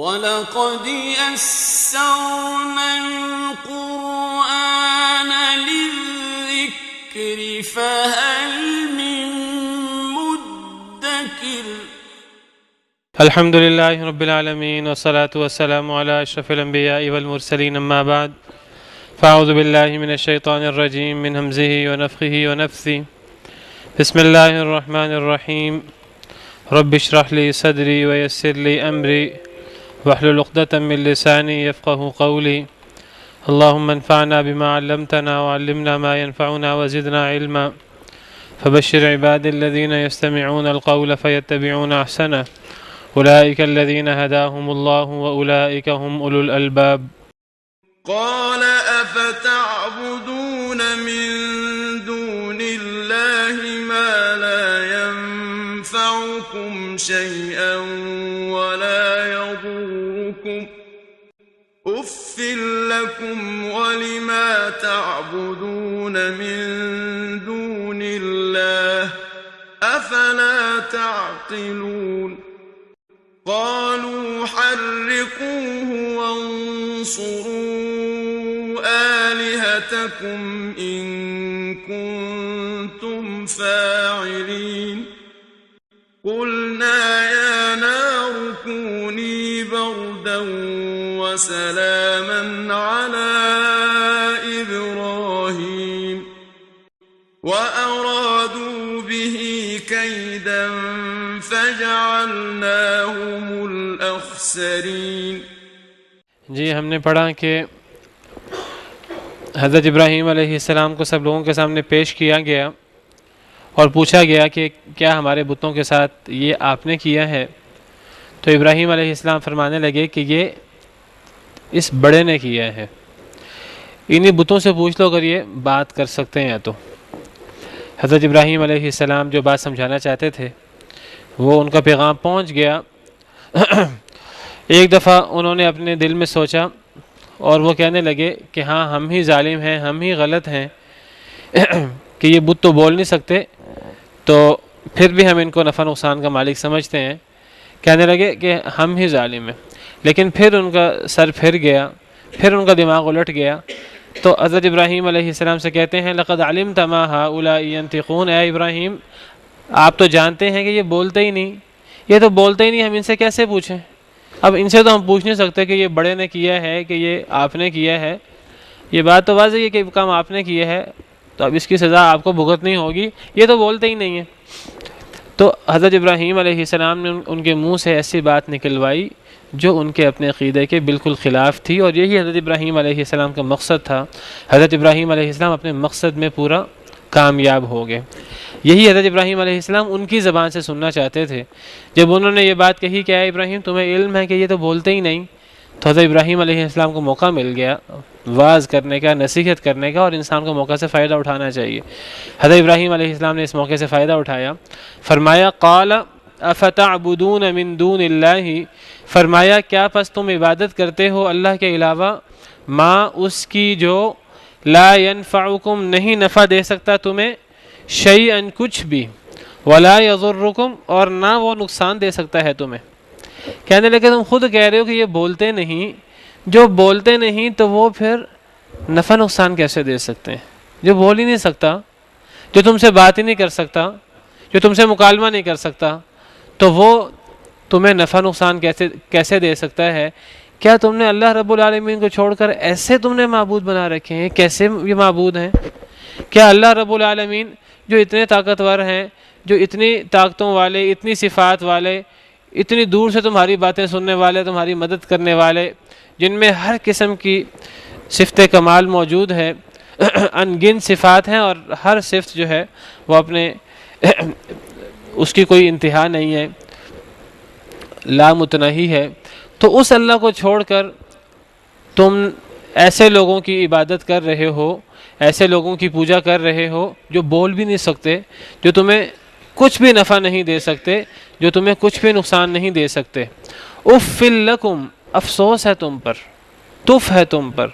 وَلَقَدْ يَسَّرْنَا الْقُرْآنَ لِلذِّكْرِ فَهَلْ مِن مُّدَّكِرٍ الحمد للہ رب العالمین والصلاة والسلام علی اشرف الانبیاء والمرسلین اما بعد فاعوذ باللہ من الشیطان الرجیم من ہمزہ ونفخہ ونفثہ بسم اللہ الرحمن الرحیم رب اشرح لی صدری ویسر لی امری واحلل عقدۃ من لسانی یفقہوا قولی اللہم انفعنا بما علمتنا وعلمنا ما ينفعنا وزدنا علما فبشر عباد الذین یستمعون القول فیتبعون احسنہ أولئك الذين هداهم الله وأولئك هم أولو الألباب. قال أفتعبدون من دون الله ما لا ينفعكم شيئا ولا يضركم أف لكم ولما تعبدون من دون الله أفلا تعقلون قالوا حرقوه وانصروا آلهتكم إن كنتم فاعلين قلنا يا نار كوني بردا وسلاما على إبراهيم وأرادوا به كيدا فجعلناهم الأخسرين. جی ہم نے پڑھا کہ حضرت ابراہیم علیہ السلام کو سب لوگوں کے سامنے پیش کیا گیا اور پوچھا گیا کہ کیا ہمارے بتوں کے ساتھ یہ آپ نے کیا ہے؟ تو ابراہیم علیہ السلام فرمانے لگے کہ یہ اس بڑے نے کیا ہے، انہی بتوں سے پوچھ لو اگر یہ بات کر سکتے ہیں. تو حضرت ابراہیم علیہ السلام جو بات سمجھانا چاہتے تھے وہ ان کا پیغام پہنچ گیا. ایک دفعہ انہوں نے اپنے دل میں سوچا اور وہ کہنے لگے کہ ہاں ہم ہی ظالم ہیں، ہم ہی غلط ہیں کہ یہ بت تو بول نہیں سکتے، تو پھر بھی ہم ان کو نفع نقصان کا مالک سمجھتے ہیں. کہنے لگے کہ ہم ہی ظالم ہیں. لیکن پھر ان کا سر پھر گیا، پھر ان کا دماغ الٹ گیا. تو حضرت ابراہیم علیہ السلام سے کہتے ہیں لقد علمت ما هؤلاء ينطقون. اے ابراہیم آپ تو جانتے ہیں کہ یہ بولتے ہی نہیں، یہ تو بولتے ہی نہیں، ہم ان سے کیسے پوچھیں؟ اب ان سے تو ہم پوچھ نہیں سکتے کہ یہ بڑے نے کیا ہے کہ یہ آپ نے کیا ہے. یہ بات تو واضح ہے کہ کام آپ نے کیا ہے تو اب اس کی سزا آپ کو بھگتنی ہوگی، یہ تو بولتے ہی نہیں ہیں. تو حضرت ابراہیم علیہ السلام نے ان کے منہ سے ایسی بات نکلوائی جو ان کے اپنے عقیدے کے بالکل خلاف تھی، اور یہی حضرت ابراہیم علیہ السلام کا مقصد تھا. حضرت ابراہیم علیہ السلام اپنے مقصد میں پورا کامیاب ہو گئے. یہی حضرت ابراہیم علیہ السلام ان کی زبان سے سننا چاہتے تھے. جب انہوں نے یہ بات کہی کہ اے ابراہیم تمہیں علم ہے کہ یہ تو بولتے ہی نہیں، تو حضرت ابراہیم علیہ السلام کو موقع مل گیا واعظ کرنے کا، نصیحت کرنے کا، اور انسان کو موقع سے فائدہ اٹھانا چاہیے. حضرت ابراہیم علیہ السلام نے اس موقع سے فائدہ اٹھایا. فرمایا قال افتعبدون من دون اللہ، فرمایا کیا پس تم عبادت کرتے ہو اللہ کے علاوہ، ما اس کی جو لا ينفعکم نہیں نفع دے سکتا تمہیں، شیئا کچھ بھی، ولا یضرکم اور نہ وہ نقصان دے سکتا ہے تمہیں. کہنے لگے تم خود کہہ رہے ہو کہ یہ بولتے نہیں، جو بولتے نہیں تو وہ پھر نفع نقصان کیسے دے سکتے ہیں؟ جو بول ہی نہیں سکتا، جو تم سے بات ہی نہیں کر سکتا، جو تم سے مکالمہ نہیں کر سکتا، تو وہ تمہیں نفع نقصان کیسے دے سکتا ہے؟ کیا تم نے اللہ رب العالمین کو چھوڑ کر ایسے تم نے معبود بنا رکھے ہیں؟ کیسے یہ معبود ہیں؟ کیا اللہ رب العالمین جو اتنے طاقتور ہیں، جو اتنی طاقتوں والے، اتنی صفات والے، اتنی دور سے تمہاری باتیں سننے والے، تمہاری مدد کرنے والے، جن میں ہر قسم کی صفت کمال موجود ہے، ان گن صفات ہیں، اور ہر صفت جو ہے وہ اپنے اس کی کوئی انتہا نہیں ہے، لامتناہی ہے، تو اس اللہ کو چھوڑ کر تم ایسے لوگوں کی عبادت کر رہے ہو، ایسے لوگوں کی پوجا کر رہے ہو جو بول بھی نہیں سکتے، جو تمہیں کچھ بھی نفع نہیں دے سکتے، جو تمہیں کچھ بھی نقصان نہیں دے سکتے. اف لکم افسوس ہے تم پر، تف ہے تم پر،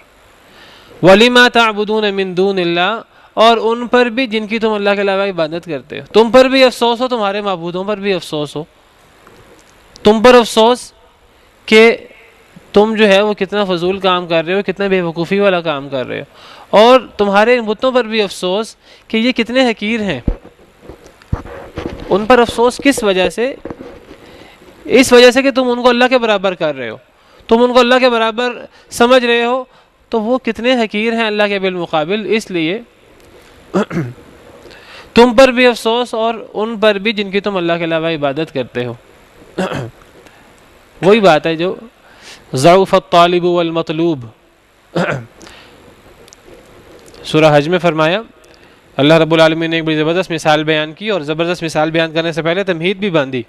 وَلِمَا تَعْبُدُونَ مِن دُونِ اللَّهِ اور ان پر بھی جن کی تم اللہ کے علاوہ عبادت کرتے ہو. تم پر بھی افسوس ہو، تمہارے معبودوں پر بھی افسوس ہو. تم پر افسوس کہ تم جو ہے وہ کتنا فضول کام کر رہے ہو، کتنا بے وقوفی والا کام کر رہے ہو، اور تمہارے ان بتوں پر بھی افسوس کہ یہ کتنے حقیر ہیں۔ ان پر افسوس کس وجہ سے؟ اس وجہ سے کہ تم ان کو اللہ کے برابر کر رہے ہو، تم ان کو اللہ کے برابر سمجھ رہے ہو، تو وہ کتنے حقیر ہیں اللہ کے بالمقابل۔ اس لیے تم پر بھی افسوس اور ان پر بھی جن کی تم اللہ کے علاوہ عبادت کرتے ہو۔ وہی بات ہے جو ضعف الطالب والمطلوب، سورہ حج میں فرمایا، اللہ رب العالمین نے ایک بڑی زبردست مثال بیان کی، اور زبردست مثال بیان کرنے سے پہلے تمہید بھی باندھی۔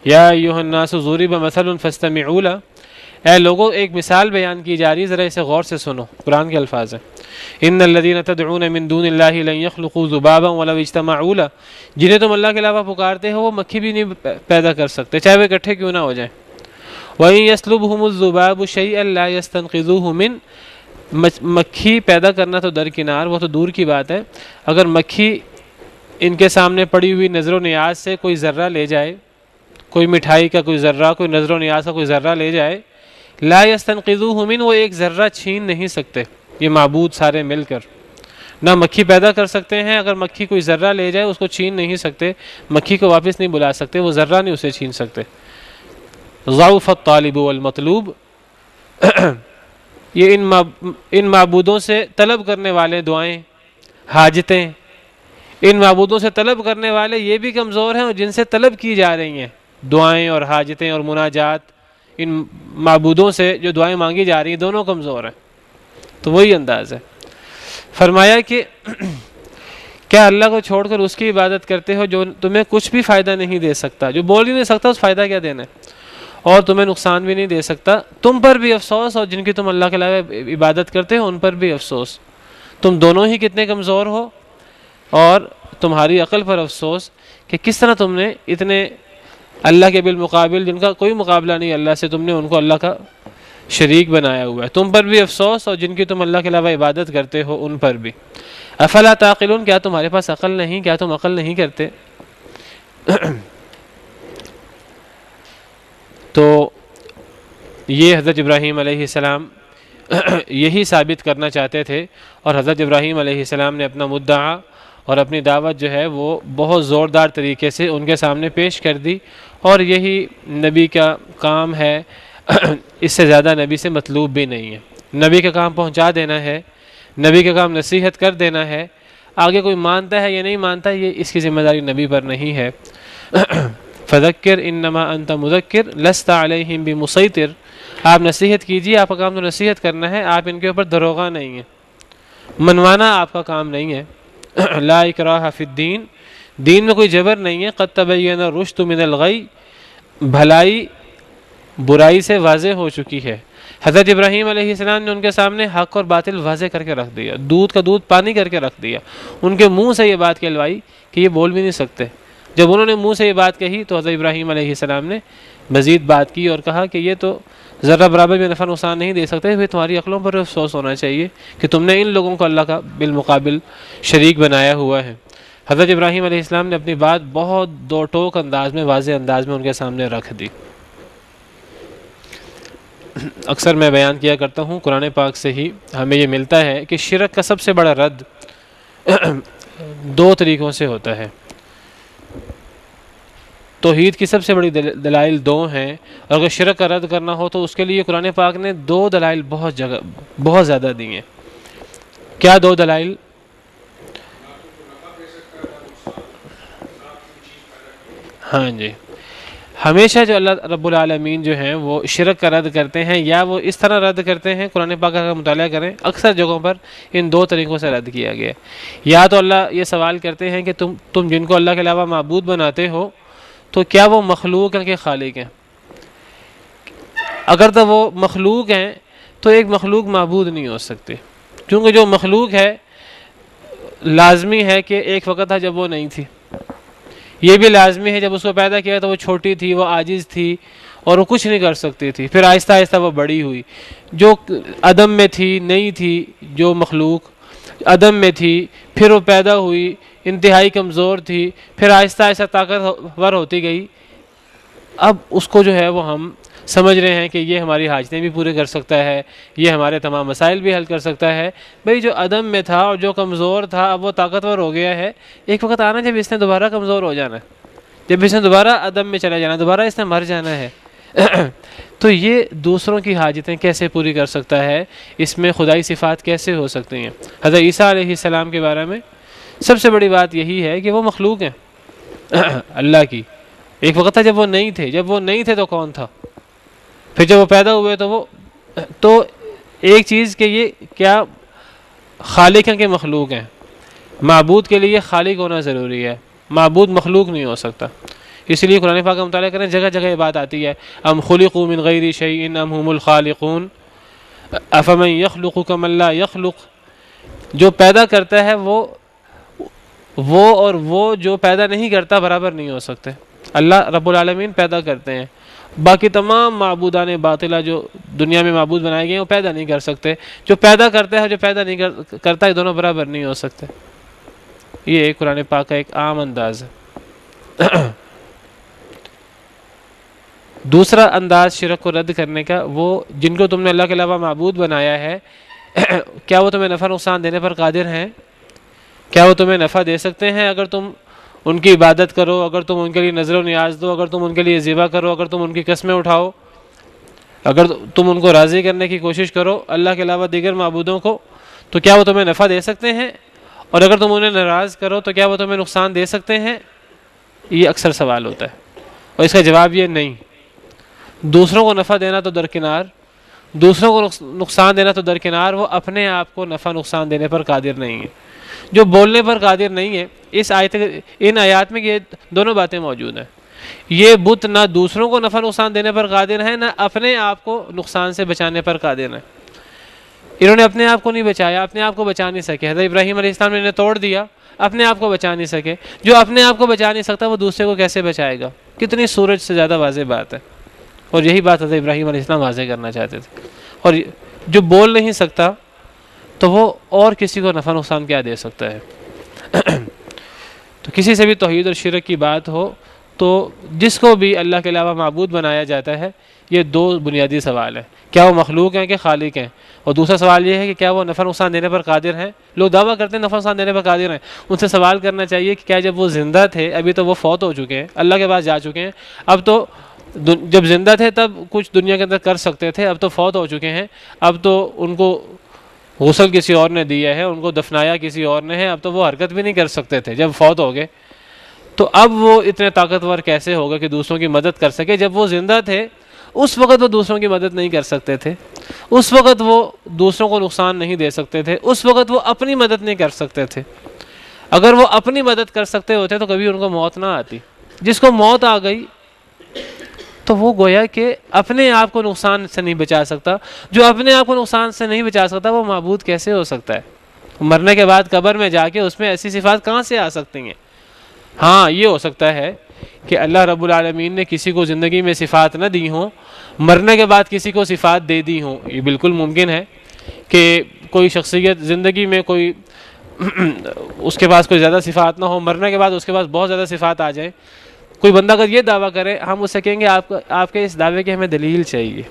یا ایھا الناس ضرب مثل فاستمعوا له، اے لوگوں ایک مثال بیان کی جا رہی ہے، ذرا اسے غور سے سنو، قرآن کے الفاظ ہیں۔ ان الذین تدعون من دون اللہ لن یخلقوا ذبابا ولو اجتمعوا له، جنہیں تم اللہ کے علاوہ پکارتے ہو وہ مکھی بھی نہیں پیدا کر سکتے چاہے وہ اکٹھے کیوں نہ ہو جائیں۔ وَإِن يَسْلُبْهُمُ الذُّبَابُ شَيْئًا لَا يَسْتَنقِذُوهُ مِنْ، مکھی پیدا کرنا تو درکنار، وہ تو دور کی بات ہے، اگر مکھی ان کے سامنے پڑی ہوئی نظر و نیاز سے کوئی ذرہ لے جائے، کوئی مٹھائی کا کوئی ذرہ، کوئی نظر و نیاز کا کوئی ذرہ لے جائے، لا يستنقذوه من، وہ ایک ذرہ چھین نہیں سکتے یہ معبود سارے مل کر، نہ مکھی پیدا کر سکتے ہیں، اگر مکھی کوئی ذرہ لے جائے اس کو چھین نہیں سکتے، مکھی کو واپس نہیں بلا سکتے، وہ ذرہ نہیں اسے چھین سکتے۔ ضعف الطالب والمطلوب، یہ ان معبودوں سے طلب کرنے والے دعائیں، حاجتیں، ان معبودوں سے طلب کرنے والے یہ بھی کمزور ہیں، اور جن سے طلب کی جا رہی ہیں دعائیں اور حاجتیں اور مناجات، ان معبودوں سے جو دعائیں مانگی جا رہی ہیں دونوں کمزور ہیں۔ تو وہی انداز ہے، فرمایا کہ کیا اللہ کو چھوڑ کر اس کی عبادت کرتے ہو جو تمہیں کچھ بھی فائدہ نہیں دے سکتا، جو بول ہی نہیں سکتا، اس فائدہ کیا دینا ہے، اور تمہیں نقصان بھی نہیں دے سکتا۔ تم پر بھی افسوس اور جن کی تم اللہ کے علاوہ عبادت کرتے ہو ان پر بھی افسوس، تم دونوں ہی کتنے کمزور ہو، اور تمہاری عقل پر افسوس کہ کس طرح تم نے اتنے اللہ کے بالمقابل جن کا کوئی مقابلہ نہیں اللہ سے، تم نے ان کو اللہ کا شریک بنایا ہوا ہے۔ تم پر بھی افسوس اور جن کی تم اللہ کے علاوہ عبادت کرتے ہو ان پر بھی۔ افلا تعقلون، کیا تمہارے پاس عقل نہیں، کیا تم عقل نہیں کرتے؟ تو یہ حضرت ابراہیم علیہ السلام یہی ثابت کرنا چاہتے تھے، اور حضرت ابراہیم علیہ السلام نے اپنا مدعا اور اپنی دعوت جو ہے وہ بہت زوردار طریقے سے ان کے سامنے پیش کر دی، اور یہی نبی کا کام ہے، اس سے زیادہ نبی سے مطلوب بھی نہیں ہے۔ نبی کا کام پہنچا دینا ہے، نبی کا کام نصیحت کر دینا ہے، آگے کوئی مانتا ہے یا نہیں مانتا یہ اس کی ذمہ داری نبی پر نہیں ہے۔ فذکر انما انت مذکر لست علیہم بمسیطر، آپ نصیحت کیجیے، آپ کا کام تو نصیحت کرنا ہے، آپ ان کے اوپر دروغہ نہیں ہیں، منوانا آپ کا کام نہیں ہے۔ لا اکراہ فی الدین، دین میں کوئی جبر نہیں ہے، قد تبین الرشد من الغی، بھلائی برائی سے واضح ہو چکی ہے۔ حضرت ابراہیم علیہ السلام نے ان کے سامنے حق اور باطل واضح کر کے رکھ دیا، دودھ کا دودھ پانی کر کے رکھ دیا، ان کے منہ سے یہ بات کہلوائی کہ یہ بول بھی نہیں سکتے۔ جب انہوں نے منہ سے یہ بات کہی تو حضرت ابراہیم علیہ السلام نے مزید بات کی اور کہا کہ یہ تو ذرہ برابر بھی نفع نقصان نہیں دے سکتے، پھر تمہاری عقلوں پر افسوس ہونا چاہیے کہ تم نے ان لوگوں کو اللہ کا بالمقابل شریک بنایا ہوا ہے۔ حضرت ابراہیم علیہ السلام نے اپنی بات بہت دو ٹوک انداز میں، واضح انداز میں ان کے سامنے رکھ دی۔ اکثر میں بیان کیا کرتا ہوں، قرآن پاک سے ہی ہمیں یہ ملتا ہے کہ شرک کا سب سے بڑا رد دو طریقوں سے ہوتا ہے۔ توحید کی سب سے بڑی دلائل دو ہیں، اور اگر شرک کا رد کرنا ہو تو اس کے لیے قرآن پاک نے دو دلائل بہت زیادہ دی ہیں۔ کیا دو دلائل؟ ہاں جی، ہمیشہ جو اللہ رب العالمین جو ہیں وہ شرک کا رد کرتے ہیں، یا وہ اس طرح رد کرتے ہیں، قرآن پاک کا مطالعہ کریں اکثر جگہوں پر ان دو طریقوں سے رد کیا گیا ہے۔ یا تو اللہ یہ سوال کرتے ہیں کہ تم جن کو اللہ کے علاوہ معبود بناتے ہو تو کیا وہ مخلوق ہیں کہ خالق ہیں؟ اگر تو وہ مخلوق ہیں تو ایک مخلوق معبود نہیں ہو سکتی، کیونکہ جو مخلوق ہے لازمی ہے کہ ایک وقت تھا جب وہ نہیں تھی، یہ بھی لازمی ہے جب اس کو پیدا کیا تو وہ چھوٹی تھی، وہ عاجز تھی اور وہ کچھ نہیں کر سکتی تھی، پھر آہستہ آہستہ وہ بڑی ہوئی، جو عدم میں تھی نہیں تھی، جو مخلوق عدم میں تھی پھر وہ پیدا ہوئی، انتہائی کمزور تھی، پھر آہستہ آہستہ طاقتور ہوتی گئی، اب اس کو جو ہے وہ ہم سمجھ رہے ہیں کہ یہ ہماری حاجتیں بھی پورے کر سکتا ہے، یہ ہمارے تمام مسائل بھی حل کر سکتا ہے۔ بھئی جو عدم میں تھا اور جو کمزور تھا اب وہ طاقتور ہو گیا ہے، ایک وقت آنا جب اس نے دوبارہ کمزور ہو جانا ہے، جب اس نے دوبارہ عدم میں چلا جانا، دوبارہ اس نے مر جانا ہے۔ تو یہ دوسروں کی حاجتیں کیسے پوری کر سکتا ہے، اس میں خدائی صفات کیسے ہو سکتی ہیں؟ حضرت عیسیٰ علیہ السلام کے بارے میں سب سے بڑی بات یہی ہے کہ وہ مخلوق ہیں اللہ کی۔ ایک وقت تھا جب وہ نہیں تھے، جب وہ نہیں تھے تو کون تھا؟ پھر جب وہ پیدا ہوئے تو ایک چیز کہ یہ کیا خالق ہیں کہ مخلوق ہیں؟ معبود کے لیے خالق ہونا ضروری ہے، معبود مخلوق نہیں ہو سکتا۔ اس لیے قرآن پاک کا مطالعہ کریں، جگہ جگہ یہ بات آتی ہے، ام خلقوا من غیر شیء ام هم الخالقون افمن یخلق کمن لا یخلق۔ جو پیدا کرتا ہے وہ اور وہ جو پیدا نہیں کرتا برابر نہیں ہو سکتے۔ اللہ رب العالمین پیدا کرتے ہیں، باقی تمام معبودان باطلہ جو دنیا میں معبود بنائے گئے ہیں وہ پیدا نہیں کر سکتے۔ جو پیدا کرتا ہے اور جو پیدا نہیں کرتا ہے دونوں برابر نہیں ہو سکتے۔ یہ قرآن پاک کا ایک عام انداز ہے۔ دوسرا انداز شرک کو رد کرنے کا، وہ جن کو تم نے اللہ کے علاوہ معبود بنایا ہے، کیا وہ تمہیں نفع نقصان دینے پر قادر ہیں؟ کیا وہ تمہیں نفع دے سکتے ہیں اگر تم ان کی عبادت کرو، اگر تم ان کے لیے نذر و نیاز دو، اگر تم ان کے لیے ذبح کرو، اگر تم ان کی قسمیں اٹھاؤ، اگر تم ان کو راضی کرنے کی کوشش کرو اللہ کے علاوہ دیگر معبودوں کو، تو کیا وہ تمہیں نفع دے سکتے ہیں؟ اور اگر تم انہیں ناراض کرو تو کیا وہ تمہیں نقصان دے سکتے ہیں؟ یہ اکثر سوال ہوتا ہے، اور اس کا جواب یہ نہیں۔ دوسروں کو نفع دینا تو درکنار، دوسروں کو نقصان دینا تو درکنار، وہ اپنے آپ کو نفع نقصان دینے پر قادر نہیں ہے۔ جو بولنے پر قادر نہیں ہے، ان آیات میں یہ دونوں باتیں موجود ہیں۔ یہ بت نہ دوسروں کو نفع نقصان دینے پر قادر ہے، نہ اپنے آپ کو نقصان سے بچانے پر قادر ہے۔ انہوں نے اپنے آپ کو نہیں بچایا، اپنے آپ کو بچا نہیں سکے۔ حضرت ابراہیم علیہ السلام نے انہیں توڑ دیا، اپنے آپ کو بچا نہیں سکے۔ جو اپنے آپ کو بچا نہیں سکتا وہ دوسرے کو کیسے بچائے گا؟ کتنی سورج سے زیادہ واضح بات ہے، اور یہی بات حضرت ابراہیم علیہ السلام واضح کرنا چاہتے تھے۔ اور جو بول نہیں سکتا تو وہ اور کسی کو نفع نقصان کیا دے سکتا ہے؟ تو کسی سے بھی توحید اور شرک کی بات ہو تو جس کو بھی اللہ کے علاوہ معبود بنایا جاتا ہے، یہ دو بنیادی سوال ہیں، کیا وہ مخلوق ہیں کہ خالق ہیں؟ اور دوسرا سوال یہ ہے کہ کیا وہ نفع نقصان دینے پر قادر ہیں؟ لوگ دعویٰ کرتے ہیں نفع نقصان دینے پر قادر ہیں، ان سے سوال کرنا چاہیے کہ کیا جب وہ زندہ تھے، ابھی تو وہ فوت ہو چکے ہیں، اللہ کے پاس جا چکے ہیں، اب تو جب زندہ تھے تب کچھ دنیا کے اندر کر سکتے تھے، اب تو فوت ہو چکے ہیں، اب تو ان کو غسل کسی اور نے دیا ہے، ان کو دفنایا کسی اور نے ہے، اب تو وہ حرکت بھی نہیں کر سکتے تھے جب فوت ہو گئے، تو اب وہ اتنے طاقتور کیسے ہوگا کہ دوسروں کی مدد کر سکے؟ جب وہ زندہ تھے اس وقت وہ دوسروں کی مدد نہیں کر سکتے تھے، اس وقت وہ دوسروں کو نقصان نہیں دے سکتے تھے، اس وقت وہ اپنی مدد نہیں کر سکتے تھے۔ اگر وہ اپنی مدد کر سکتے ہوتے تو کبھی ان کو موت نہ آتی۔ جس کو موت آ گئی تو وہ گویا کہ اپنے آپ کو نقصان سے نہیں بچا سکتا۔ جو اپنے آپ کو نقصان سے نہیں بچا سکتا وہ معبود کیسے ہو سکتا ہے؟ مرنے کے بعد قبر میں جا کے اس میں ایسی صفات کہاں سے آ سکتی ہیں؟ ہاں یہ ہو سکتا ہے کہ اللہ رب العالمین نے کسی کو زندگی میں صفات نہ دی ہوں، مرنے کے بعد کسی کو صفات دے دی ہوں۔ یہ بالکل ممکن ہے کہ کوئی شخصیت زندگی میں کوئی اس کے پاس کوئی زیادہ صفات نہ ہو، مرنے کے بعد اس کے پاس بہت زیادہ صفات آ جائیں۔ کوئی بندہ اگر یہ دعویٰ کرے، ہم اس سے کہیں گے آپ کے اس دعوے کی ہمیں دلیل چاہیے۔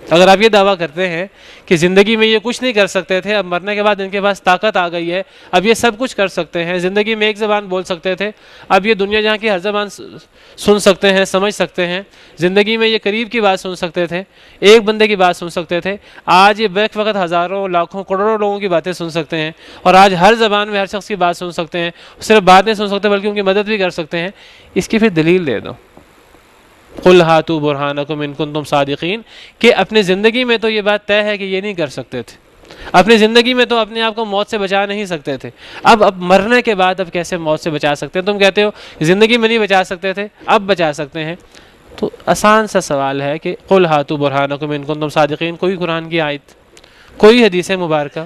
اگر آپ یہ دعویٰ کرتے ہیں کہ زندگی میں یہ کچھ نہیں کر سکتے تھے، اب مرنے کے بعد ان کے پاس طاقت آ گئی ہے، اب یہ سب کچھ کر سکتے ہیں، زندگی میں ایک زبان بول سکتے تھے، اب یہ دنیا جہاں کی ہر زبان سن سکتے ہیں، سمجھ سکتے ہیں، زندگی میں یہ قریب کی بات سن سکتے تھے، ایک بندے کی بات سن سکتے تھے، آج یہ بیک وقت ہزاروں لاکھوں کروڑوں لوگوں کی باتیں سن سکتے ہیں، اور آج ہر زبان میں ہر شخص کی بات سن سکتے ہیں، صرف بات نہیں سن سکتے بلکہ ان کی مدد بھی کر سکتے ہیں۔ اس کی پھر دلیل دے دو، قُلْ هَاتُوا بُرْهَانَكُمْ إِن كُنتُمْ صَادِقِينَ، کہ اپنی زندگی میں تو یہ بات طے ہے کہ یہ نہیں کر سکتے تھے، اپنی زندگی میں تو اپنے آپ کو موت سے بچا نہیں سکتے تھے، اب مرنے کے بعد اب کیسے موت سے بچا سکتے ہیں؟ تم کہتے ہو زندگی میں نہیں بچا سکتے تھے، اب بچا سکتے ہیں۔ تو آسان سا سوال ہے کہ قُلْ هَاتُوا بُرْهَانَكُمْ إِن كُنتُمْ صَادِقِينَ، کوئی قرآن کی آیت، کوئی حدیث مبارکہ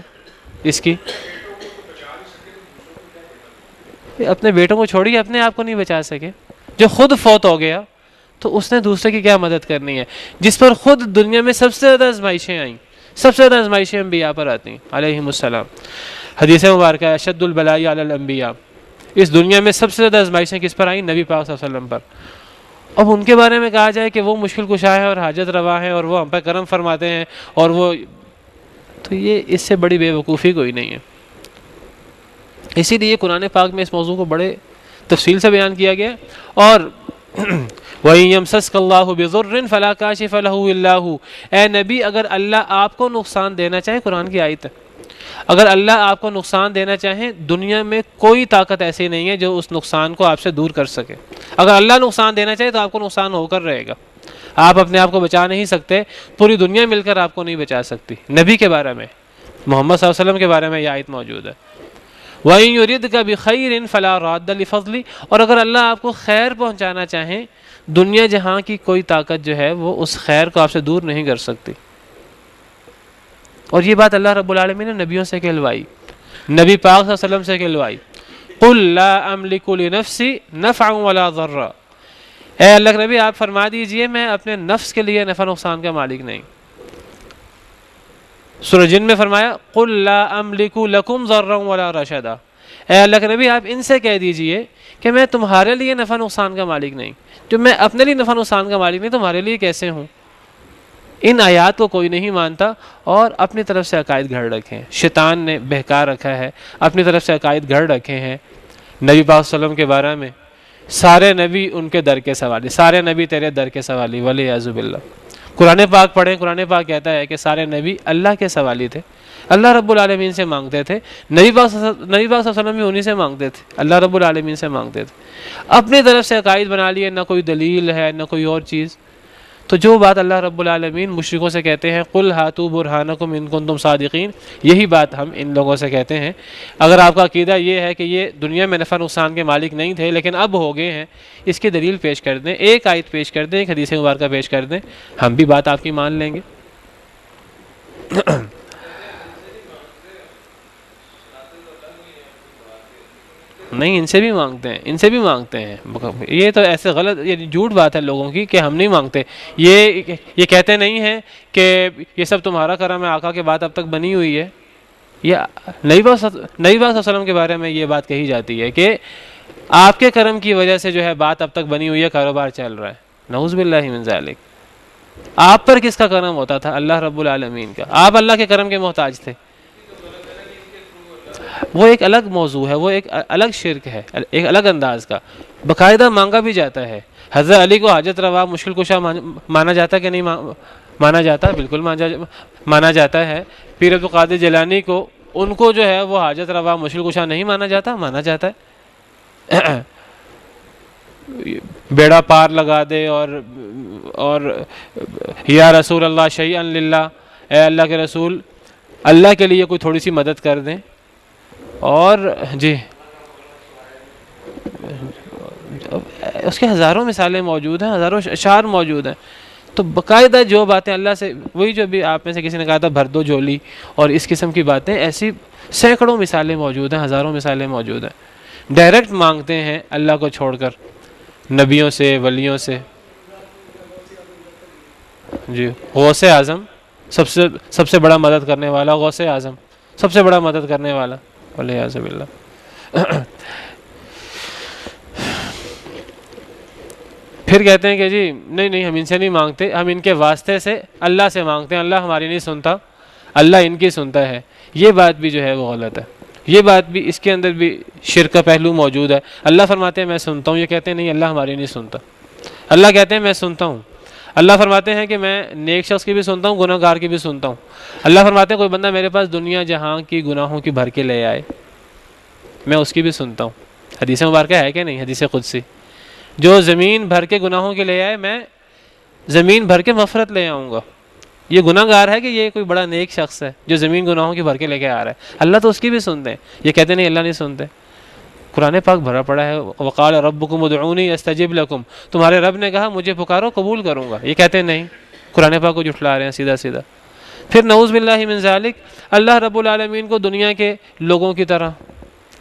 اس کی؟ اپنے بیٹوں کو چھوڑیے، اپنے آپ کو نہیں بچا سکے، جو خود فوت ہو گیا تو اس نے دوسرے کی کیا مدد کرنی ہے؟ جس پر خود دنیا میں سب سے زیادہ آزمائشیں آئیں، سب سے زیادہ آزمائشیں انبیاء پر آتی ہیں علیہم السلام۔ حدیث مبارکہ ہے اشد البلاء علی الانبیاء، اس دنیا میں سب سے زیادہ آزمائشیں کس پر آئیں؟ نبی پاک صلی اللہ علیہ وسلم پر۔ اب ان کے بارے میں کہا جائے کہ وہ مشکل کشا ہے اور حاجت روا ہے اور وہ ہم پہ کرم فرماتے ہیں اور وہ، تو یہ اس سے بڑی بے وقوفی کوئی نہیں ہے۔ اسی لیے قرآن پاک میں اس موضوع کو بڑے تفصیل سے بیان کیا گیا۔ اور وَإِن يَمْسَسْكَ اللَّهُ بِضُرٍّ فَلَا كَاشِفَ لَهُ إِلَّا هُوَ، اے نبی اگر اللہ آپ کو نقصان دینا چاہے، قرآن کی آیت ہے، اگر اللہ آپ کو نقصان دینا چاہے، دنیا میں کوئی طاقت ایسی نہیں ہے جو اس نقصان کو آپ سے دور کر سکے۔ اگر اللہ نقصان دینا چاہے تو آپ کو نقصان ہو کر رہے گا، آپ اپنے آپ کو بچا نہیں سکتے، پوری دنیا مل کر آپ کو نہیں بچا سکتی۔ نبی کے بارے میں، محمد صلی اللہ علیہ وسلم کے بارے میں یہ آیت موجود ہے۔ وَإِن يُرِدْكَ بِخَيْرٍ فَلَا رَادَّ لِفَضْلِهِ، اور اگر اللہ آپ کو خیر پہنچانا چاہیں، دنیا جہاں کی کوئی طاقت جو ہے وہ اس خیر کو آپ سے دور نہیں کر سکتی۔ اور یہ بات اللہ رب العالمین نے نبیوں سے کہلوائی، نبی پاک صلی اللہ علیہ وسلم سے کہلوائی۔ قُل لَا أَمْلِكُ لِنَفْسِي نَفْعًا وَلَا ضَرًّا، اے اللہ کے نبی آپ فرما دیجئے میں اپنے نفس کے لیے نفع نقصان کا مالک نہیں۔ سورہ جن میں فرمایا قُل لَا أَمْلِكُ لَكُمْ ضَرًّا وَلَا رَشَدًا، اے اللہ کے نبی آپ ان سے کہہ دیجئے کہ میں تمہارے لیے نفع نقصان کا مالک نہیں، جو میں اپنے لیے نفع نقصان کا مالک نہیں تمہارے لیے کیسے ہوں۔ ان آیات کو کوئی نہیں مانتا اور اپنی طرف سے عقائد گھڑ رکھے ہیں، شیطان نے بہکا رکھا ہے، اپنی طرف سے عقائد گھڑ رکھے ہیں نبی پاک صلی اللہ علیہ وسلم کے بارے میں۔ سارے نبی ان کے در کے سوالی، سارے نبی تیرے در کے سوالی، وَلِعِیَاذُ بِاللہ۔ قرآن پاک پڑھیں، قرآن پاک کہتا ہے کہ سارے نبی اللہ کے سوالی تھے، اللہ رب العالمین سے مانگتے تھے، نبی پاک صلی اللہ علیہ وسلم بھی انہی سے مانگتے تھے، اللہ رب العالمین سے مانگتے تھے۔ اپنی طرف سے عقائد بنا لیے، نہ کوئی دلیل ہے نہ کوئی اور چیز۔ تو جو بات اللہ رب العالمین مشرکوں سے کہتے ہیں قُلْ هَاتُوا بُرْهَانَكُمْ إِن كُنتُمْ صَادِقِينَ، یہی بات ہم ان لوگوں سے کہتے ہیں۔ اگر آپ کا عقیدہ یہ ہے کہ یہ دنیا میں نفع نقصان کے مالک نہیں تھے لیکن اب ہو گئے ہیں، اس کی دلیل پیش کر دیں، ایک آیت پیش کر دیں، ایک حدیث مبارکہ پیش کر دیں، ہم بھی بات آپ کی مان لیں گے۔ نہیں، ان سے بھی مانگتے ہیں، ان سے بھی مانگتے ہیں۔ یہ تو ایسے غلط، یہ جھوٹ بات ہے لوگوں کی کہ ہم نہیں مانگتے۔ یہ کہتے نہیں ہیں کہ یہ سب تمہارا کرم ہے، آقا کے بات اب تک بنی ہوئی ہے۔ یہ نبی پاک صلی اللہ علیہ وسلم کے بارے میں یہ بات کہی جاتی ہے کہ آپ کے کرم کی وجہ سے جو ہے بات اب تک بنی ہوئی ہے، کاروبار چل رہا ہے۔ نعوذ باللہ من ذالک۔ آپ پر کس کا کرم ہوتا تھا؟ اللہ رب العالمین کا۔ آپ اللہ کے کرم کے محتاج تھے۔ وہ ایک الگ موضوع ہے، وہ ایک الگ شرک ہے، ایک الگ انداز کا، باقاعدہ مانگا بھی جاتا ہے۔ حضرت علی کو حاجت روا مشکل کشا مانا جاتا کہ نہیں مانا جاتا؟ بالکل مانا جاتا ہے۔ پیر عبد القادر جیلانی کو، ان کو جو ہے وہ حاجت روا مشکل کشا نہیں مانا جاتا؟ مانا جاتا ہے۔ بیڑا پار لگا دے اور یا رسول اللہ شیئا للہ، اے اللہ کے رسول اللہ کے لیے کوئی تھوڑی سی مدد کر دیں، اور جی اس کے ہزاروں مثالیں موجود ہیں، ہزاروں اشعار موجود ہیں۔ تو باقاعدہ جو باتیں اللہ سے، وہی جو بھی آپ میں سے کسی نے کہا تھا بھر دو جھولی اور اس قسم کی باتیں، ایسی سینکڑوں مثالیں موجود ہیں، ہزاروں مثالیں موجود ہیں۔ ڈائریکٹ مانگتے ہیں اللہ کو چھوڑ کر، نبیوں سے، ولیوں سے۔ جی غوث اعظم، سب سے بڑا مدد کرنے والا، غوث اعظم سب سے بڑا مدد کرنے والا، والعیاذ باللہ۔ پھر کہتے ہیں کہ جی نہیں ہم ان سے نہیں مانگتے، ہم ان کے واسطے سے اللہ سے مانگتے ہیں، اللہ ہماری نہیں سنتا، اللہ ان کی سنتا ہے۔ یہ بات بھی جو ہے وہ غلط ہے، یہ بات بھی، اس کے اندر بھی شرک کا پہلو موجود ہے۔ اللہ فرماتے ہیں میں سنتا ہوں، یہ کہتے ہیں نہیں اللہ ہماری نہیں سنتا۔ اللہ کہتے ہیں میں سنتا ہوں، اللہ فرماتے ہیں کہ میں نیک شخص کی بھی سنتا ہوں، گناہ گار کی بھی سنتا ہوں۔ اللہ فرماتے ہیں کوئی بندہ میرے پاس دنیا جہاں کی گناہوں کی بھر کے لے آئے، میں اس کی بھی سنتا ہوں۔ حدیث مبارکہ ہے کہ نہیں؟ حدیث قدسی، جو زمین بھر کے گناہوں کے لے آئے میں زمین بھر کے مغفرت لے آؤں گا۔ یہ گناہ گار ہے کہ یہ کوئی بڑا نیک شخص ہے جو زمین گناہوں کی بھر کے لے کے آ رہا ہے؟ اللہ تو اس کی بھی سنتے ہیں، یہ کہتے نہیں اللہ نہیں سنتے۔ قرآن پاک بھرا پڑا ہے، وقال ربکم ادعونی استجب لکم، تمہارے رب نے کہا مجھے پکارو قبول کروں گا، یہ کہتے نہیں، قرآن پاک کو جھٹلا رہے ہیں سیدھا سیدھا۔ پھر نعوذ باللہ من ذالک، اللہ رب العالمین کو دنیا کے لوگوں کی طرح،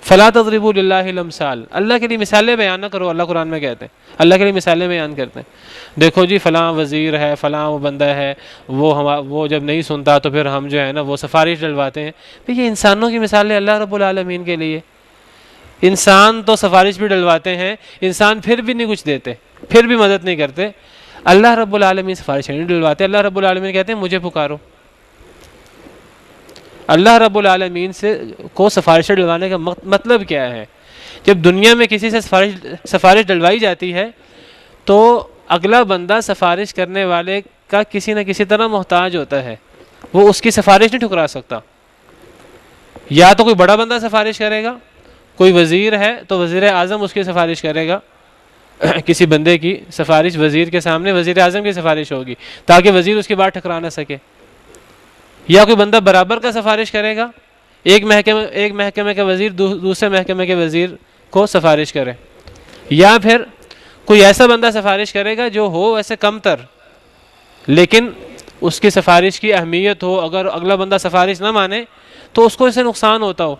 فلا تضربوا للہ الامثال، اللہ کے لیے مثالیں بیان نہ کرو، اللہ قرآن میں کہتے ہیں، اللہ کے لیے مثالیں بیان کرتے ہیں۔ دیکھو جی فلاں وزیر ہے، فلاں وہ بندہ ہے، وہ جب نہیں سنتا تو پھر ہم جو ہے نا وہ سفارش ڈلواتے ہیں۔ یہ انسانوں کی مثالیں اللہ رب العالمین کے لیے، انسان تو سفارش بھی ڈلواتے ہیں، انسان پھر بھی نہیں کچھ دیتے، پھر بھی مدد نہیں کرتے، اللہ رب العالمین سفارش نہیں ڈلواتے. اللہ رب العالمین کہتے ہیں مجھے پکارو. اللہ رب العالمین سے کو سفارش ڈلوانے کا مطلب کیا ہے؟ جب دنیا میں کسی سے سفارش ڈلوائی جاتی ہے تو اگلا بندہ سفارش کرنے والے کا کسی نہ کسی طرح محتاج ہوتا ہے، وہ اس کی سفارش نہیں ٹھکرا سکتا. یا تو کوئی بڑا بندہ سفارش کرے گا، کوئی وزیر ہے تو وزیر اعظم اس کی سفارش کرے گا، کسی بندے کی سفارش وزیر کے سامنے وزیر اعظم کی سفارش ہوگی تاکہ وزیر اس کی بات ٹھکرا نہ سکے. یا کوئی بندہ برابر کا سفارش کرے گا، ایک محکمے کا وزیر دوسرے محکمے کے وزیر کو سفارش کرے. یا پھر کوئی ایسا بندہ سفارش کرے گا جو ہو ویسے کم تر لیکن اس کی سفارش کی اہمیت ہو، اگر اگلا بندہ سفارش نہ مانے تو اس کو اس سے نقصان ہوتا ہو.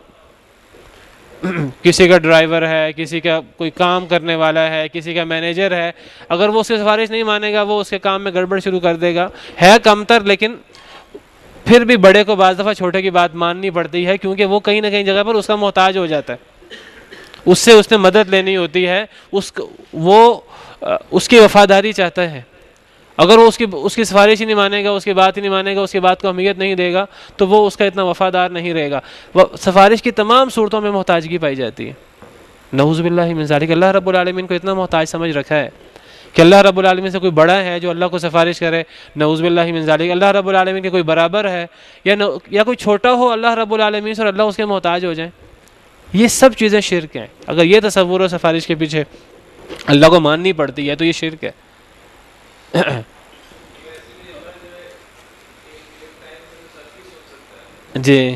کسی کا ڈرائیور ہے، کسی کا کوئی کام کرنے والا ہے، کسی کا مینیجر ہے، اگر وہ اس کی سفارش نہیں مانے گا وہ اس کے کام میں گڑبڑ شروع کر دے گا. ہے کم تر لیکن پھر بھی بڑے کو بعض دفعہ چھوٹے کی بات ماننی پڑتی ہے، کیونکہ وہ کہیں نہ کہیں جگہ پر اس کا محتاج ہو جاتا ہے، اس سے اس نے مدد لینی ہوتی ہے، وہ اس کی وفاداری چاہتا ہے. اگر وہ اس کی سفارش ہی نہیں مانے گا، اس کی بات ہی نہیں مانے گا، اس کی بات کو اہمیت نہیں دے گا تو وہ اس کا اتنا وفادار نہیں رہے گا. سفارش کی تمام صورتوں میں محتاجگی پائی جاتی ہے. نعوذ باللہ من ذالک. اللہ رب العالمین کو اتنا محتاج سمجھ رکھا ہے کہ اللہ رب العالمین سے کوئی بڑا ہے جو اللہ کو سفارش کرے، نعوذ باللہ من ذالک. اللہ رب العالمین کے کوئی برابر ہے یا کوئی چھوٹا ہو اللہ رب العالمین سے اور اللہ اس کے محتاج ہو جائیں. یہ سب چیزیں شرک ہیں. اگر یہ تصور و سفارش کے پیچھے اللہ کو ماننی پڑتی ہے تو یہ شرک ہے. جی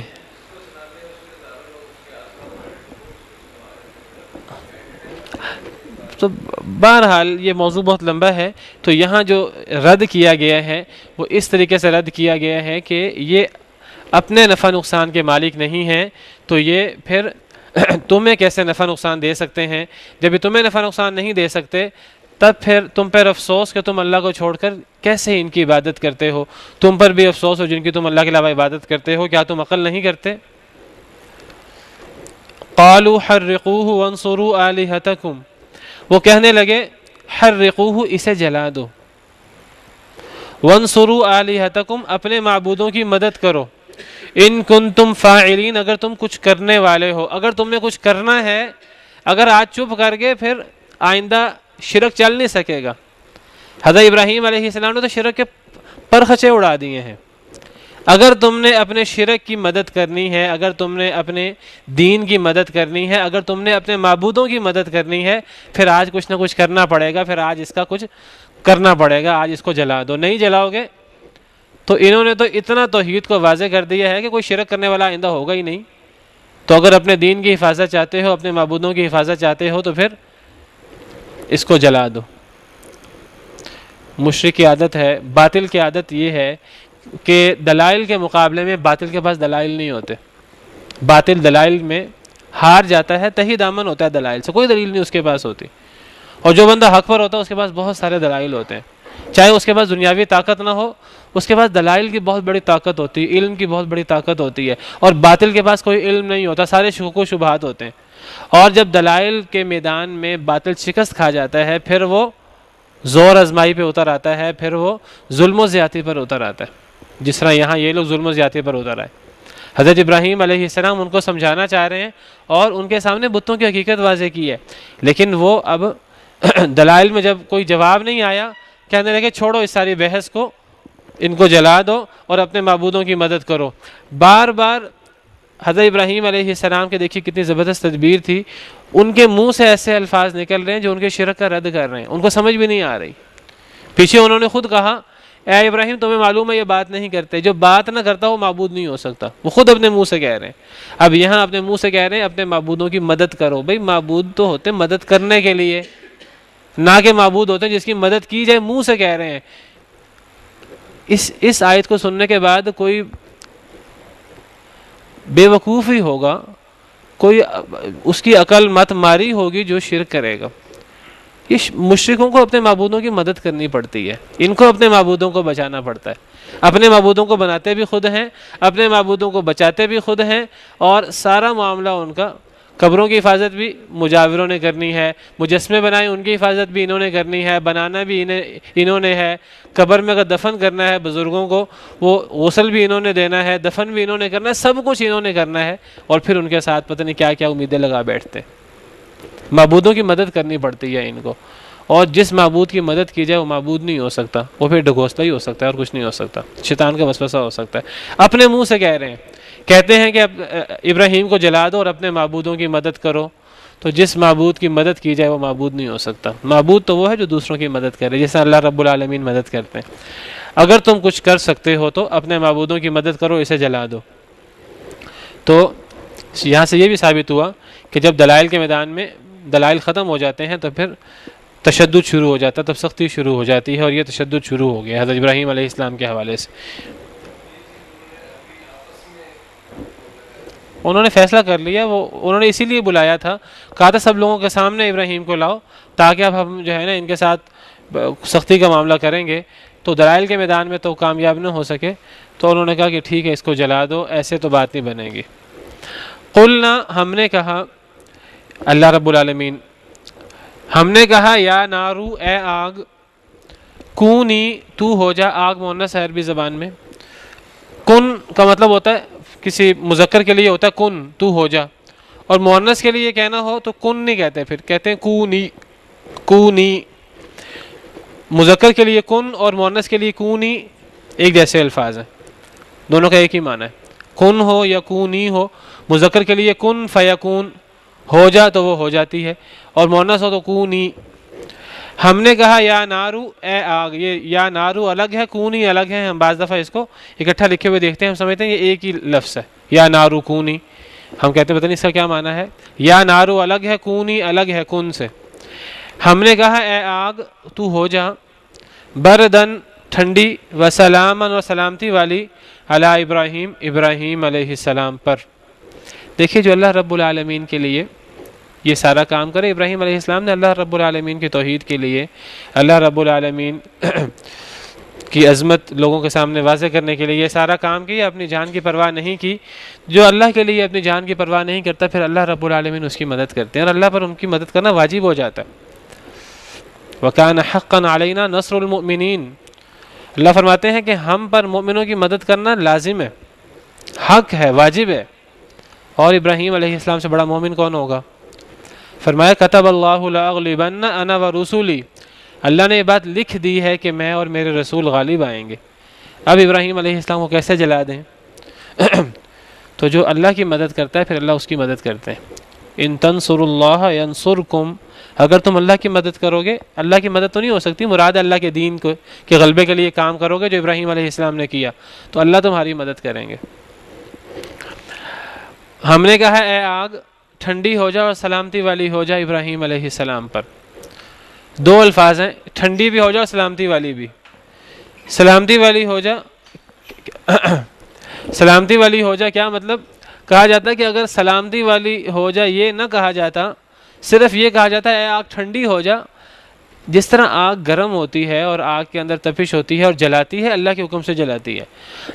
تو بہرحال یہ موضوع بہت لمبا ہے. تو یہاں جو رد کیا گیا ہے وہ اس طریقے سے رد کیا گیا ہے کہ یہ اپنے نفع نقصان کے مالک نہیں ہیں، تو یہ پھر تمہیں کیسے نفع نقصان دے سکتے ہیں؟ جب یہ تمہیں نفع نقصان نہیں دے سکتے تب پھر تم پر افسوس کہ تم اللہ کو چھوڑ کر کیسے ان کی عبادت کرتے ہو. تم پر بھی افسوس ہو جن کی تم اللہ کے علاوہ عبادت کرتے ہو. کیا تم عقل نہیں کرتے؟ قالوا حرقوه وانصروا آلهتكم. وہ کہنے لگے حرقوه، اسے جلا دو، وانصروا آلهتكم، اپنے معبودوں کی مدد کرو، ان کنتم فاعلین، اگر تم کچھ کرنے والے ہو. اگر تم نے کچھ کرنا ہے، اگر آج چپ کر گئے پھر آئندہ شرک چل نہیں سکے گا. حضرت ابراہیم علیہ السلام نے تو شرک کے پرخچے اڑا دیے ہیں. اگر تم نے اپنے شرک کی مدد کرنی ہے، اگر تم نے اپنے دین کی مدد کرنی ہے، اگر تم نے اپنے معبودوں کی مدد کرنی ہے، پھر آج کچھ نہ کچھ کرنا پڑے گا، پھر آج اس کا کچھ کرنا پڑے گا. آج اس کو جلا دو. نہیں جلاؤ گے تو انہوں نے تو اتنا توحید کو واضح کر دیا ہے کہ کوئی شرک کرنے والا آئندہ ہوگا ہی نہیں. تو اگر اپنے دین کی حفاظت چاہتے ہو، اپنے معبودوں کی حفاظت چاہتے ہو تو پھر اس کو جلا دو. مشرک کی عادت ہے، باطل کی عادت یہ ہے کہ دلائل کے مقابلے میں باطل کے پاس دلائل نہیں ہوتے. باطل دلائل میں ہار جاتا ہے، تہی دامن ہوتا ہے دلائل سے، کوئی دلیل نہیں اس کے پاس ہوتی. اور جو بندہ حق پر ہوتا ہے اس کے پاس بہت سارے دلائل ہوتے ہیں. چاہے اس کے پاس دنیاوی طاقت نہ ہو، اس کے پاس دلائل کی بہت بڑی طاقت ہوتی ہے، علم کی بہت بڑی طاقت ہوتی ہے. اور باطل کے پاس کوئی علم نہیں ہوتا، سارے شکوک و شبہات ہوتے ہیں. اور جب دلائل کے میدان میں باطل شکست کھا جاتا ہے پھر وہ زور آزمائی پہ اتر آتا ہے، پھر وہ ظلم و زیادتی پر اتر آتا ہے، جس طرح یہاں یہ لوگ ظلم و زیادتی پر اتر آئے. حضرت ابراہیم علیہ السلام ان کو سمجھانا چاہ رہے ہیں اور ان کے سامنے بتوں کی حقیقت واضح کی ہے، لیکن وہ اب دلائل میں جب کوئی جواب نہیں آیا کہنے لگے چھوڑو اس ساری بحث کو، ان کو جلا دو اور اپنے معبودوں کی مدد کرو. بار بار حضرت ابراہیم علیہ السلام کے دیکھیے کتنی زبردست تدبیر تھی، ان کے منہ سے ایسے الفاظ نکل رہے ہیں جو ان کے شرک کا رد کر رہے ہیں، ان کو سمجھ بھی نہیں آ رہی. پیچھے انہوں نے خود کہا اے ابراہیم تمہیں معلوم ہے یہ بات نہیں کرتے، جو بات نہ کرتا وہ معبود نہیں ہو سکتا. وہ خود اپنے منہ سے کہہ رہے ہیں. اب یہاں اپنے منہ سے کہہ رہے ہیں اپنے معبودوں کی مدد کرو. بھئی معبود تو ہوتے مدد کرنے کے لیے، نہ کہ معبود ہوتے ہیں جس کی مدد کی جائے. منہ سے کہہ رہے ہیں. اس آیت کو سننے کے بعد کوئی بے وقوف ہی ہوگا، کوئی اس کی عقل مت ماری ہوگی جو شرک کرے گا. یہ مشرکوں کو اپنے معبودوں کی مدد کرنی پڑتی ہے، ان کو اپنے معبودوں کو بچانا پڑتا ہے. اپنے معبودوں کو بناتے بھی خود ہیں، اپنے معبودوں کو بچاتے بھی خود ہیں، اور سارا معاملہ ان کا قبروں کی حفاظت بھی مجاوروں نے کرنی ہے، مجسمے بنائے ان کی حفاظت بھی انہوں نے کرنی ہے، بنانا بھی انہوں نے ہے، قبر میں اگر دفن کرنا ہے بزرگوں کو وہ غسل بھی انہوں نے دینا ہے، دفن بھی انہوں نے کرنا ہے، سب کچھ انہوں نے کرنا ہے، اور پھر ان کے ساتھ پتہ نہیں کیا کیا امیدیں لگا بیٹھتے ہیں۔ معبودوں کی مدد کرنی پڑتی ہے ان کو، اور جس معبود کی مدد کی جائے وہ معبود نہیں ہو سکتا، وہ پھر ڈھکوسلا ہی ہو سکتا ہے اور کچھ نہیں ہو سکتا، شیطان کا وسوسہ ہو سکتا ہے۔ اپنے منہ سے کہہ رہے ہیں، کہتے ہیں کہ ابراہیم کو جلا دو اور اپنے معبودوں کی مدد کرو، تو جس معبود کی مدد کی جائے وہ معبود نہیں ہو سکتا۔ معبود تو وہ ہے جو دوسروں کی مدد کرے، جیسے اللہ رب العالمین مدد کرتے ہیں۔ اگر تم کچھ کر سکتے ہو تو اپنے معبودوں کی مدد کرو، اسے جلا دو۔ تو یہاں سے یہ بھی ثابت ہوا کہ جب دلائل کے میدان میں دلائل ختم ہو جاتے ہیں تو پھر تشدد شروع ہو جاتا ہے، تب سختی شروع ہو جاتی ہے، اور یہ تشدد شروع ہو گیا حضرت ابراہیم علیہ السلام کے حوالے سے۔ انہوں نے فیصلہ کر لیا، انہوں نے اسی لیے بلایا تھا، کہا تھا سب لوگوں کے سامنے ابراہیم کو لاؤ تاکہ اب ہم جو ہے نا ان کے ساتھ سختی کا معاملہ کریں گے تو دلائل کے میدان میں تو کامیاب نہ ہو سکے، تو انہوں نے کہا کہ ٹھیک ہے اس کو جلا دو، ایسے تو بات نہیں بنے گی۔ قلنا، ہم نے کہا، اللہ رب العالمین، ہم نے کہا یا نارو، اے آگ، کونی، تو ہو جا، آگ مؤنث ہے عربی زبان میں، کن کا مطلب ہوتا ہے کسی مذکر کے لیے ہوتا ہے کن، تو ہو جا، اور مؤنث کے لیے کہنا ہو تو کن نہیں کہتے، پھر کہتے ہیں کونی، کونی۔ مذکر کے لیے کن اور مؤنث کے لیے کونی ایک جیسے الفاظ ہیں، دونوں کا ایک ہی معنی ہے، کن ہو یا کونی ہو، مذکر کے لیے کن فیکون، ہو جا تو وہ ہو جاتی ہے، اور مؤنث ہو تو کونی۔ ہم نے کہا یا نارو، اے آگ، یہ یا نارو الگ ہے، کونی الگ ہے، ہم بعض دفعہ اس کو اکٹھا لکھے ہوئے دیکھتے ہیں، ہم سمجھتے ہیں یہ ایک ہی لفظ ہے، یا نارو کونی، ہم کہتے ہیں پتہ نہیں اس کا کیا معنی ہے، یا نارو الگ ہے، کونی الگ ہے کن سے۔ ہم نے کہا اے آگ تو ہو جا، بردن ٹھنڈی، و سلامن اور سلامتی والی، علی ابراہیم، ابراہیم علیہ السلام پر۔ دیکھیے جو اللہ رب العالمین کے لیے یہ سارا کام کرے، ابراہیم علیہ السلام نے اللہ رب العالمین کی توحید کے لیے، اللہ رب العالمین کی عظمت لوگوں کے سامنے واضح کرنے کے لیے یہ سارا کام کیا، اپنی جان کی پرواہ نہیں کی۔ جو اللہ کے لیے اپنی جان کی پرواہ نہیں کرتا، پھر اللہ رب العالمین اس کی مدد کرتے ہیں، اور اللہ پر ان کی مدد کرنا واجب ہو جاتا ہے۔ وَكَانَ حَقًّا عَلَيْنَا نَصْرُ الْمُؤْمِنِينَ، اللہ فرماتے ہیں کہ ہم پر مومنوں کی مدد کرنا لازم ہے، حق ہے، واجب ہے۔ اور ابراہیم علیہ السلام سے بڑا مومن کون ہوگا؟ فرمایا کتب اللہ لأغلبن انا ورسولی، اللہ نے یہ بات لکھ دی ہے کہ میں اور میرے رسول غالب آئیں گے۔ اب ابراہیم علیہ السلام کو کیسے جلا دیں؟ تو جو اللہ کی مدد کرتا ہے پھر اللہ اس کی مدد کرتے ہیں۔ ان تنصروا اللہ ینصرکم، اگر تم اللہ کی مدد کرو گے، اللہ کی مدد تو نہیں ہو سکتی، مراد اللہ کے دین کو کے غلبے کے لیے کام کرو گے جو ابراہیم علیہ السلام نے کیا، تو اللہ تمہاری مدد کریں گے۔ ہم نے کہا اے آگ ٹھنڈی ہو جا اور سلامتی والی ہو جا ابراہیم علیہ السلام پر۔ دو الفاظ ہیں، ٹھنڈی بھی ہو جا اور سلامتی والی بھی۔ سلامتی والی ہو جا، سلامتی والی ہو جا کیا مطلب؟ کہا جاتا ہے کہ اگر سلامتی والی ہو جا یہ نہ کہا جاتا، صرف یہ کہا جاتا ہے اے آگ ٹھنڈی ہو جا، جس طرح آگ گرم ہوتی ہے اور آگ کے اندر تپش ہوتی ہے اور جلاتی ہے، اللہ کے حکم سے جلاتی ہے،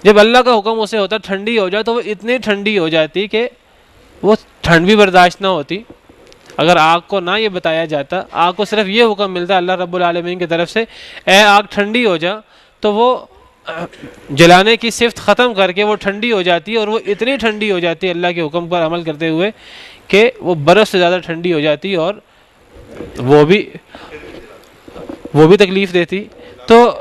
جب اللہ کا حکم اسے ہوتا ٹھنڈی ہو جا تو وہ اتنی ٹھنڈی ہو جاتی کہ وہ ٹھنڈ بھی برداشت نہ ہوتی۔ اگر آگ کو نہ یہ بتایا جاتا، آگ کو صرف یہ حکم ملتا اللہ رب العالمین کی طرف سے اے آگ ٹھنڈی ہو جا، تو وہ جلانے کی صفت ختم کر کے وہ ٹھنڈی ہو جاتی ہے، اور وہ اتنی ٹھنڈی ہو جاتی ہے اللہ کے حکم پر عمل کرتے ہوئے کہ وہ برف سے زیادہ ٹھنڈی ہو جاتی، اور وہ بھی تکلیف دیتی، تو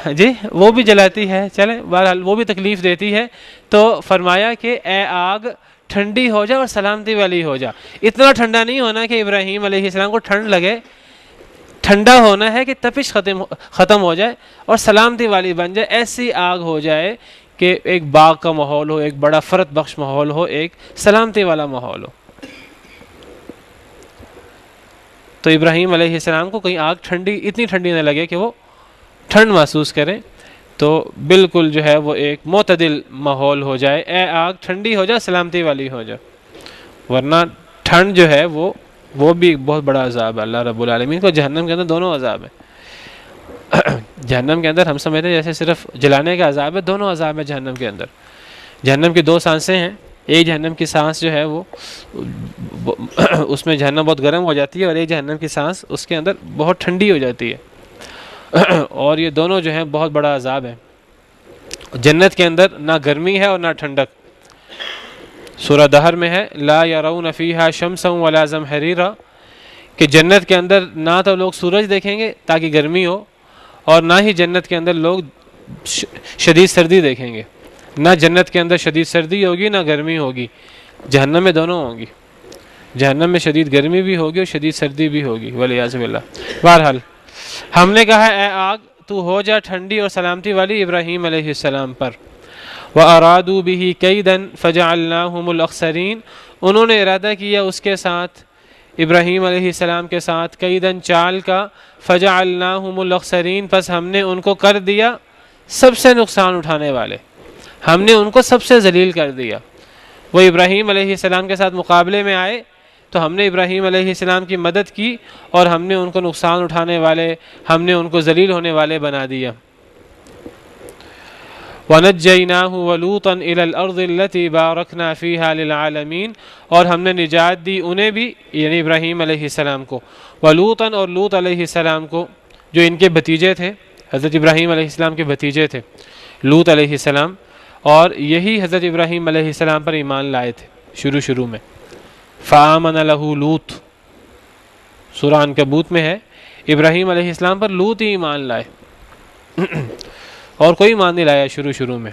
جی وہ بھی جلاتی ہے، چلیں بہرحال وہ بھی تکلیف دیتی ہے۔ تو فرمایا کہ اے آگ ٹھنڈی ہو جا اور سلامتی والی ہو جا، اتنا ٹھنڈا نہیں ہونا کہ ابراہیم علیہ السلام کو ٹھنڈ لگے، ٹھنڈا ہونا ہے کہ تپش ختم ہو جائے اور سلامتی والی بن جائے، ایسی آگ ہو جائے کہ ایک باغ کا ماحول ہو، ایک بڑا فرت بخش ماحول ہو، ایک سلامتی والا ماحول ہو۔ تو ابراہیم علیہ السلام کو کہیں آگ ٹھنڈی اتنی ٹھنڈی نہ لگے کہ وہ ٹھنڈ محسوس کریں، تو بالکل جو ہے وہ ایک معتدل ماحول ہو جائے، اے آگ ٹھنڈی ہو جا سلامتی والی ہو جا، ورنہ ٹھنڈ جو ہے وہ بھی ایک بہت بڑا عذاب ہے اللہ رب العالمین کو۔ جہنم کے اندر دونوں عذاب ہیں، جہنم کے اندر ہم سمجھتے ہیں جیسے صرف جلانے کا عذاب ہے، دونوں عذاب ہے جہنم کے اندر۔ جہنم کی دو سانسیں ہیں، ایک جہنم کی سانس جو ہے وہ اس میں جہنم بہت گرم ہو جاتی ہے، اور ایک جہنم کی سانس اس کے اندر بہت ٹھنڈی ہو جاتی ہے، اور یہ دونوں جو ہیں بہت بڑا عذاب ہے۔ جنت کے اندر نہ گرمی ہے اور نہ ٹھنڈک۔ سورہ دہر میں ہے لا یرون فیہا شمسا ولا زمہریرا، کہ جنت کے اندر نہ تو لوگ سورج دیکھیں گے تاکہ گرمی ہو، اور نہ ہی جنت کے اندر لوگ شدید سردی دیکھیں گے۔ نہ جنت کے اندر شدید سردی ہوگی نہ گرمی ہوگی، جہنم میں دونوں ہوں گی۔ جہنم میں شدید گرمی بھی ہوگی اور شدید سردی بھی ہوگی، والعیاذ باللہ۔ بہرحال ہم نے کہا اے آگ تو ہو جا ٹھنڈی اور سلامتی والی ابراہیم علیہ السلام پر۔ وَأَرَادُوا بِهِ كَيْدًا فَجَعَلْنَاهُمُ الْأَخْسَرِينَ، انہوں نے ارادہ کیا اس کے ساتھ، ابراہیم علیہ السلام کے ساتھ، کیدن چال کا، فجعلناہم الاخسرین، پس ہم نے ان کو کر دیا سب سے نقصان اٹھانے والے، ہم نے ان کو سب سے ذلیل کر دیا۔ وہ ابراہیم علیہ السلام کے ساتھ مقابلے میں آئے تو ہم نے ابراہیم علیہ السلام کی مدد کی، اور ہم نے ان کو نقصان اٹھانے والے، ہم نے ان کو ذلیل ہونے والے بنا دیا۔ وَنَجَّيْنَاهُ وَلُوطًا إِلَى الْأَرْضِ الَّتِي بَارَكْنَا فِيهَا لِلْعَالَمِينَ، اور ہم نے نجات دی انہیں بھی، یعنی ابراہیم علیہ السلام کو، ولوطًا، اور لوط علیہ السلام کو، جو ان کے بھتیجے تھے، حضرت ابراہیم علیہ السلام کے بھتیجے تھے لوط علیہ السلام، اور یہی حضرت ابراہیم علیہ السلام پر ایمان لائے تھے شروع میں۔ فَآمَنَ لَهُ لُوط، سورہ عنکبوت میں ہے، ابراہیم علیہ السلام پر لوط ہی ایمان لائے اور کوئی ایمان نہیں لایا شروع میں۔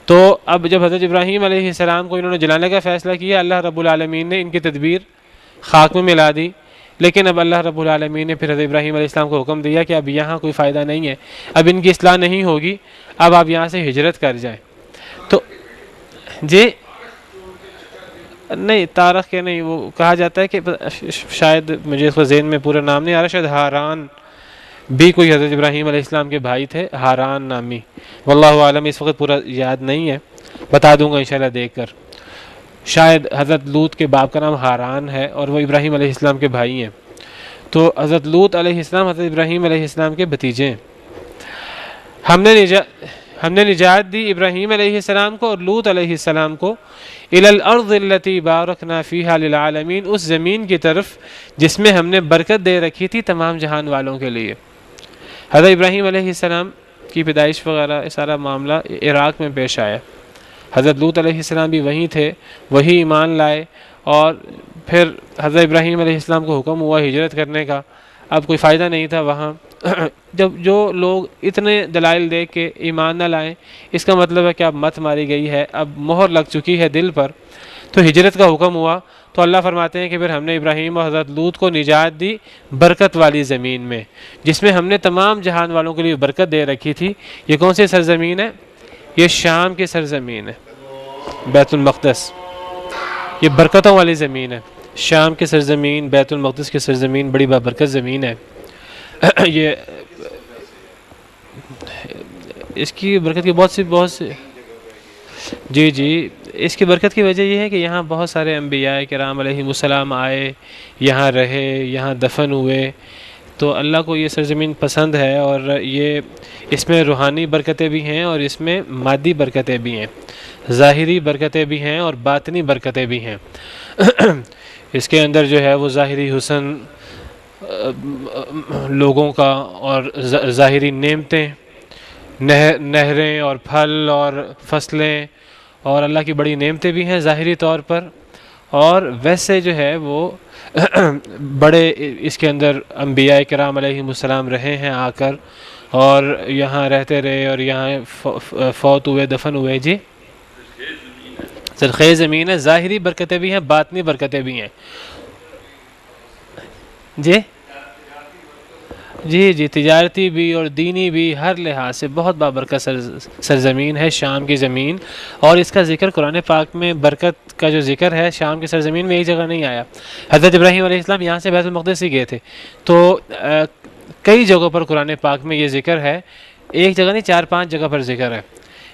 تو اب جب حضرت ابراہیم علیہ السلام کو انہوں نے جلانے کا فیصلہ کیا، اللہ رب العالمین نے ان کی تدبیر خاک میں ملا دی، لیکن اب اللہ رب العالمین نے پھر حضرت ابراہیم علیہ السلام کو حکم دیا کہ اب یہاں کوئی فائدہ نہیں ہے، اب ان کی اصلاح نہیں ہوگی، اب آپ یہاں سے ہجرت کر جائیں۔ تو جی نہیں، تارخ کے نہیں، وہ کہا جاتا ہے کہ شاید مجھے اس کا ذہن میں پورا نام نہیں آ رہا، شاید ہاران بھی کوئی حضرت ابراہیم علیہ السلام کے بھائی تھے، ہاران نامی، واللہ عالم، اس وقت پورا یاد نہیں ہے، بتا دوں گا انشاءاللہ دیکھ کر۔ شاید حضرت لوط کے باپ کا نام ہاران ہے اور وہ ابراہیم علیہ السلام کے بھائی ہیں، تو حضرت لوط علیہ السلام حضرت ابراہیم علیہ السلام کے بھتیجے ہیں۔ ہم نے نجات دی ابراہیم علیہ السلام کو اور لوط علیہ السلام کو، الی الارض التی بارکنا فیہا للعالمین، اس زمین کی طرف جس میں ہم نے برکت دے رکھی تھی تمام جہان والوں کے لیے۔ حضرت ابراہیم علیہ السلام کی پیدائش وغیرہ سارا معاملہ عراق میں پیش آیا، حضرت لوط علیہ السلام بھی وہیں تھے، وہی ایمان لائے، اور پھر حضرت ابراہیم علیہ السلام کو حکم ہوا ہجرت کرنے کا، اب کوئی فائدہ نہیں تھا وہاں۔ جب جو لوگ اتنے دلائل دے کے ایمان نہ لائیں، اس کا مطلب ہے کہ اب مت ماری گئی ہے، اب مہر لگ چکی ہے دل پر، تو ہجرت کا حکم ہوا۔ تو اللہ فرماتے ہیں کہ پھر ہم نے ابراہیم اور حضرت لوط کو نجات دی برکت والی زمین میں، جس میں ہم نے تمام جہان والوں کے لیے برکت دے رکھی تھی۔ یہ کون سی سرزمین ہے؟ یہ شام کی سرزمین ہے، بیت المقدس، یہ برکتوں والی زمین ہے۔ شام کی سرزمین، بیت المقدس کی سرزمین بڑی بابرکت زمین ہے۔ یہ اس کی برکت کی بہت سی جی اس کی برکت کی وجہ یہ ہے کہ یہاں بہت سارے انبیاء کرام علیہ السلام آئے، یہاں رہے، یہاں دفن ہوئے، تو اللہ کو یہ سرزمین پسند ہے، اور یہ اس میں روحانی برکتیں بھی ہیں اور اس میں مادی برکتیں بھی ہیں، ظاہری برکتیں بھی ہیں اور باطنی برکتیں بھی ہیں۔ اس کے اندر جو ہے وہ ظاہری حسن لوگوں کا، اور ظاہری نعمتیں، نہریں اور پھل اور فصلیں، اور اللہ کی بڑی نعمتیں بھی ہیں ظاہری طور پر، اور ویسے جو ہے وہ بڑے اس کے اندر انبیاء کرام علیہ السلام رہے ہیں آ کر، اور یہاں رہتے رہے اور یہاں فوت ہوئے، دفن ہوئے۔ جی سرخیز زمین ہے، ظاہری برکتیں بھی ہیں، باطنی برکتیں بھی ہیں۔ جی تجارتی بھی اور دینی بھی، ہر لحاظ سے بہت بابرکت سرزمین ہے شام کی زمین، اور اس کا ذکر قرآن پاک میں، برکت کا جو ذکر ہے شام کی سرزمین میں ایک جگہ نہیں آیا۔ حضرت ابراہیم علیہ السلام یہاں سے بیت المقدس ہی گئے تھے، تو کئی جگہوں پر قرآن پاک میں یہ ذکر ہے، ایک جگہ نہیں 4-5 جگہ پر ذکر ہے۔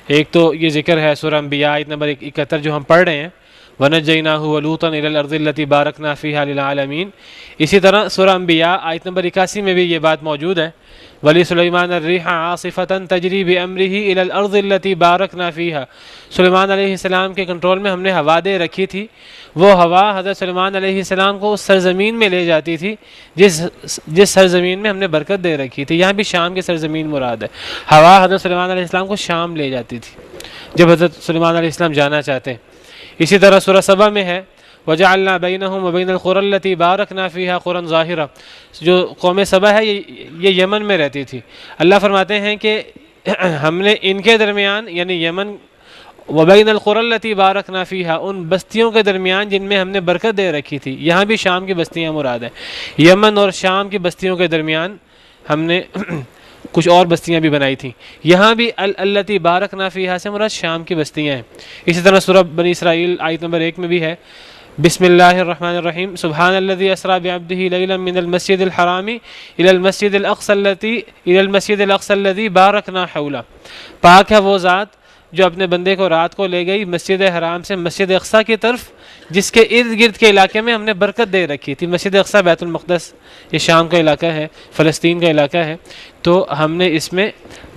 ایک تو یہ ذکر ہے سورہ انبیاء آیت نمبر 71 جو ہم پڑھ رہے ہیں، وَنَجَّيْنَاهُ وَلُوطًا إِلَى الْأَرْضِ الَّتِي بَارَكْنَا فِيهَا لِلْعَالَمِينَ۔ اسی طرح سورہ انبیاء آیت نمبر 81 میں بھی یہ بات موجود ہے، وَلِسُلَيْمَانَ الرِّيحَ عَاصِفَةً تَجْرِي بِأَمْرِهِ إِلَى الْأَرْضِ الَّتِي بَارَكْنَا فِيهَا۔ سلیمان علیہ السلام کے کنٹرول میں ہم نے ہوا دے رکھی تھی، وہ ہوا حضرت سلیمان علیہ السلام کو اس سرزمین میں لے جاتی تھی جس سرزمین میں ہم نے برکت دے رکھی تھی۔ یہاں بھی شام کی سرزمین مراد ہے، ہوا حضرت سلیمان علیہ السلام کو شام لے جاتی تھی جب حضرت سلیمان علیہ السلام جانا چاہتے ہیں۔ اسی طرح سورہ سبا میں ہے وَجَعَلْنَا بَيْنَهُمْ وَبَيْنَ الْقُرَى الَّتِي بَارَكْنَا فِيهَا قُرًى ظَاهِرًا۔ جو قوم سبا ہے یہ یمن میں رہتی تھی، اللہ فرماتے ہیں کہ ہم نے ان کے درمیان یعنی یمن وَبَيْنَ الْقُرَى الَّتِي بَارَكْنَا فِيهَا، ان بستیوں کے درمیان جن میں ہم نے برکت دے رکھی تھی، یہاں بھی شام کی بستیاں مراد ہیں۔ یمن اور شام کی بستیوں کے درمیان ہم نے کچھ اور بستیاں بھی بنائی تھیں، یہاں بھی الَّتِي بَارَكْنَا فِيهَا سے مراد شام کی بستیاں ہیں۔ اسی طرح سورہ بنی اسرائیل آیت نمبر 1 میں بھی ہے بسم اللہ الرحمن الرحیم سبحان الذی اسریٰ بعبدہ لیلا من المسجد الحرام الی المسجد الاقصی الذی بارکنا حولہ۔ پاک ہے وہ ذات جو اپنے بندے کو رات کو لے گئی مسجد حرام سے مسجد اقصی کی طرف جس کے ارد گرد کے علاقے میں ہم نے برکت دے رکھی تھی۔ مسجد اقصی بیت المقدس یہ شام کا علاقہ ہے، فلسطین کا علاقہ ہے، تو ہم نے اس میں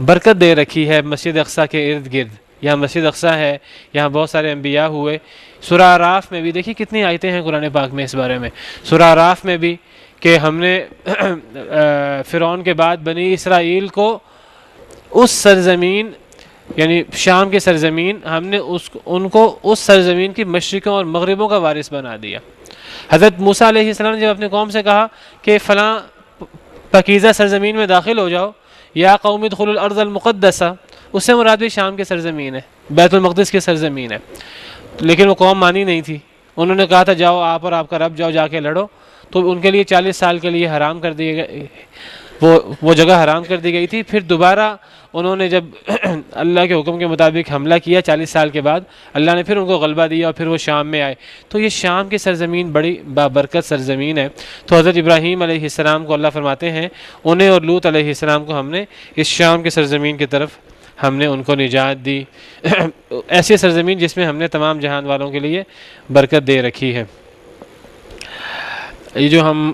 برکت دے رکھی ہے مسجد اقصی کے ارد گرد۔ یہاں مسجد اقصی ہے، یہاں بہت سارے انبیاء ہوئے۔ سورہ اعراف میں بھی دیکھیے کتنی آیتیں ہیں قرآن پاک میں اس بارے میں، سورہ اعراف میں بھی کہ ہم نے فرعون کے بعد بنی اسرائیل کو اس سرزمین یعنی شام کی سرزمین ہم نے ان کو اس سرزمین کی مشرقوں اور مغربوں کا وارث بنا دیا۔ حضرت موسیٰ علیہ السلام نے جب اپنے قوم سے کہا کہ فلاں پاکیزہ سرزمین میں داخل ہو جاؤ، یا قوم ادخلوا الارض المقدسہ، اس سے مراد بھی شام کی سرزمین ہے، بیت المقدس کی سرزمین ہے، لیکن وہ قوم مانی نہیں تھی۔ انہوں نے کہا تھا جاؤ آپ اور آپ کا رب جاؤ جا کے لڑو، تو ان کے لیے 40 سال کے لیے حرام کر دیے گئے، وہ جگہ حرام کر دی گئی تھی۔ پھر دوبارہ انہوں نے جب اللہ کے حکم کے مطابق حملہ کیا 40 سال کے بعد، اللہ نے پھر ان کو غلبہ دیا اور پھر وہ شام میں آئے۔ تو یہ شام کی سرزمین بڑی بابرکت سرزمین ہے۔ تو حضرت ابراہیم علیہ السلام کو اللہ فرماتے ہیں انہیں اور لوط علیہ السلام کو ہم نے اس شام کی سرزمین کی طرف ہم نے ان کو نجات دی، ایسی سرزمین جس میں ہم نے تمام جہان والوں کے لیے برکت دے رکھی ہے۔ یہ جو ہم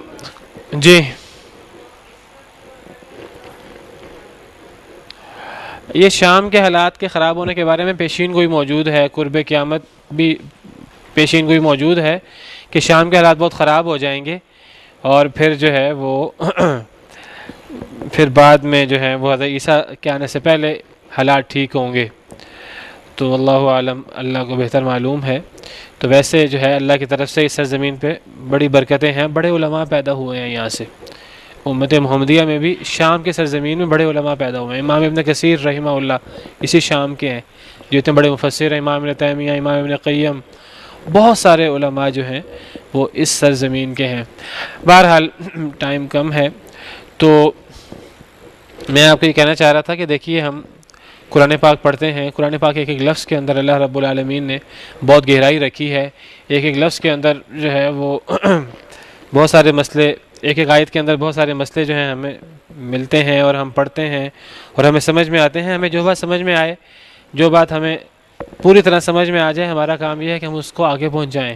یہ شام کے حالات کے خراب ہونے کے بارے میں پیشین گوئی موجود ہے، قرب قیامت بھی پیشین گوئی موجود ہے کہ شام کے حالات بہت خراب ہو جائیں گے، اور پھر جو ہے وہ پھر بعد میں جو ہے وہ حضرت عیسیٰ کے آنے سے پہلے حالات ٹھیک ہوں گے۔ تو اللہ عالم، اللہ کو بہتر معلوم ہے۔ تو ویسے جو ہے اللہ کی طرف سے اس سرزمین پہ بڑی برکتیں ہیں، بڑے علماء پیدا ہوئے ہیں یہاں سے۔ امت محمدیہ میں بھی شام کے سرزمین میں بڑے علماء پیدا ہوئے ہیں۔ امام ابن کثیر رحمہ اللہ اسی شام کے ہیں، جو اتنے بڑے مفسر ہیں، امام ابن تیمیہ، امام ابن قیم، بہت سارے علماء جو ہیں وہ اس سرزمین کے ہیں۔ بہرحال ٹائم کم ہے، تو میں آپ کو یہ کہنا چاہ رہا تھا کہ دیکھیے ہم قرآن پاک پڑھتے ہیں، قرآن پاک ایک ایک لفظ کے اندر اللہ رب العالمین نے بہت گہرائی رکھی ہے، ایک ایک لفظ کے اندر جو ہے وہ بہت سارے مسئلے، ایک ایک آیت کے اندر بہت سارے مسئلے جو ہیں ہمیں ملتے ہیں اور ہم پڑھتے ہیں اور ہمیں سمجھ میں آتے ہیں۔ ہمیں جو بات سمجھ میں آئے، جو بات ہمیں پوری طرح سمجھ میں آ جائے، ہمارا کام یہ ہے کہ ہم اس کو آگے پہنچائیں۔ نبی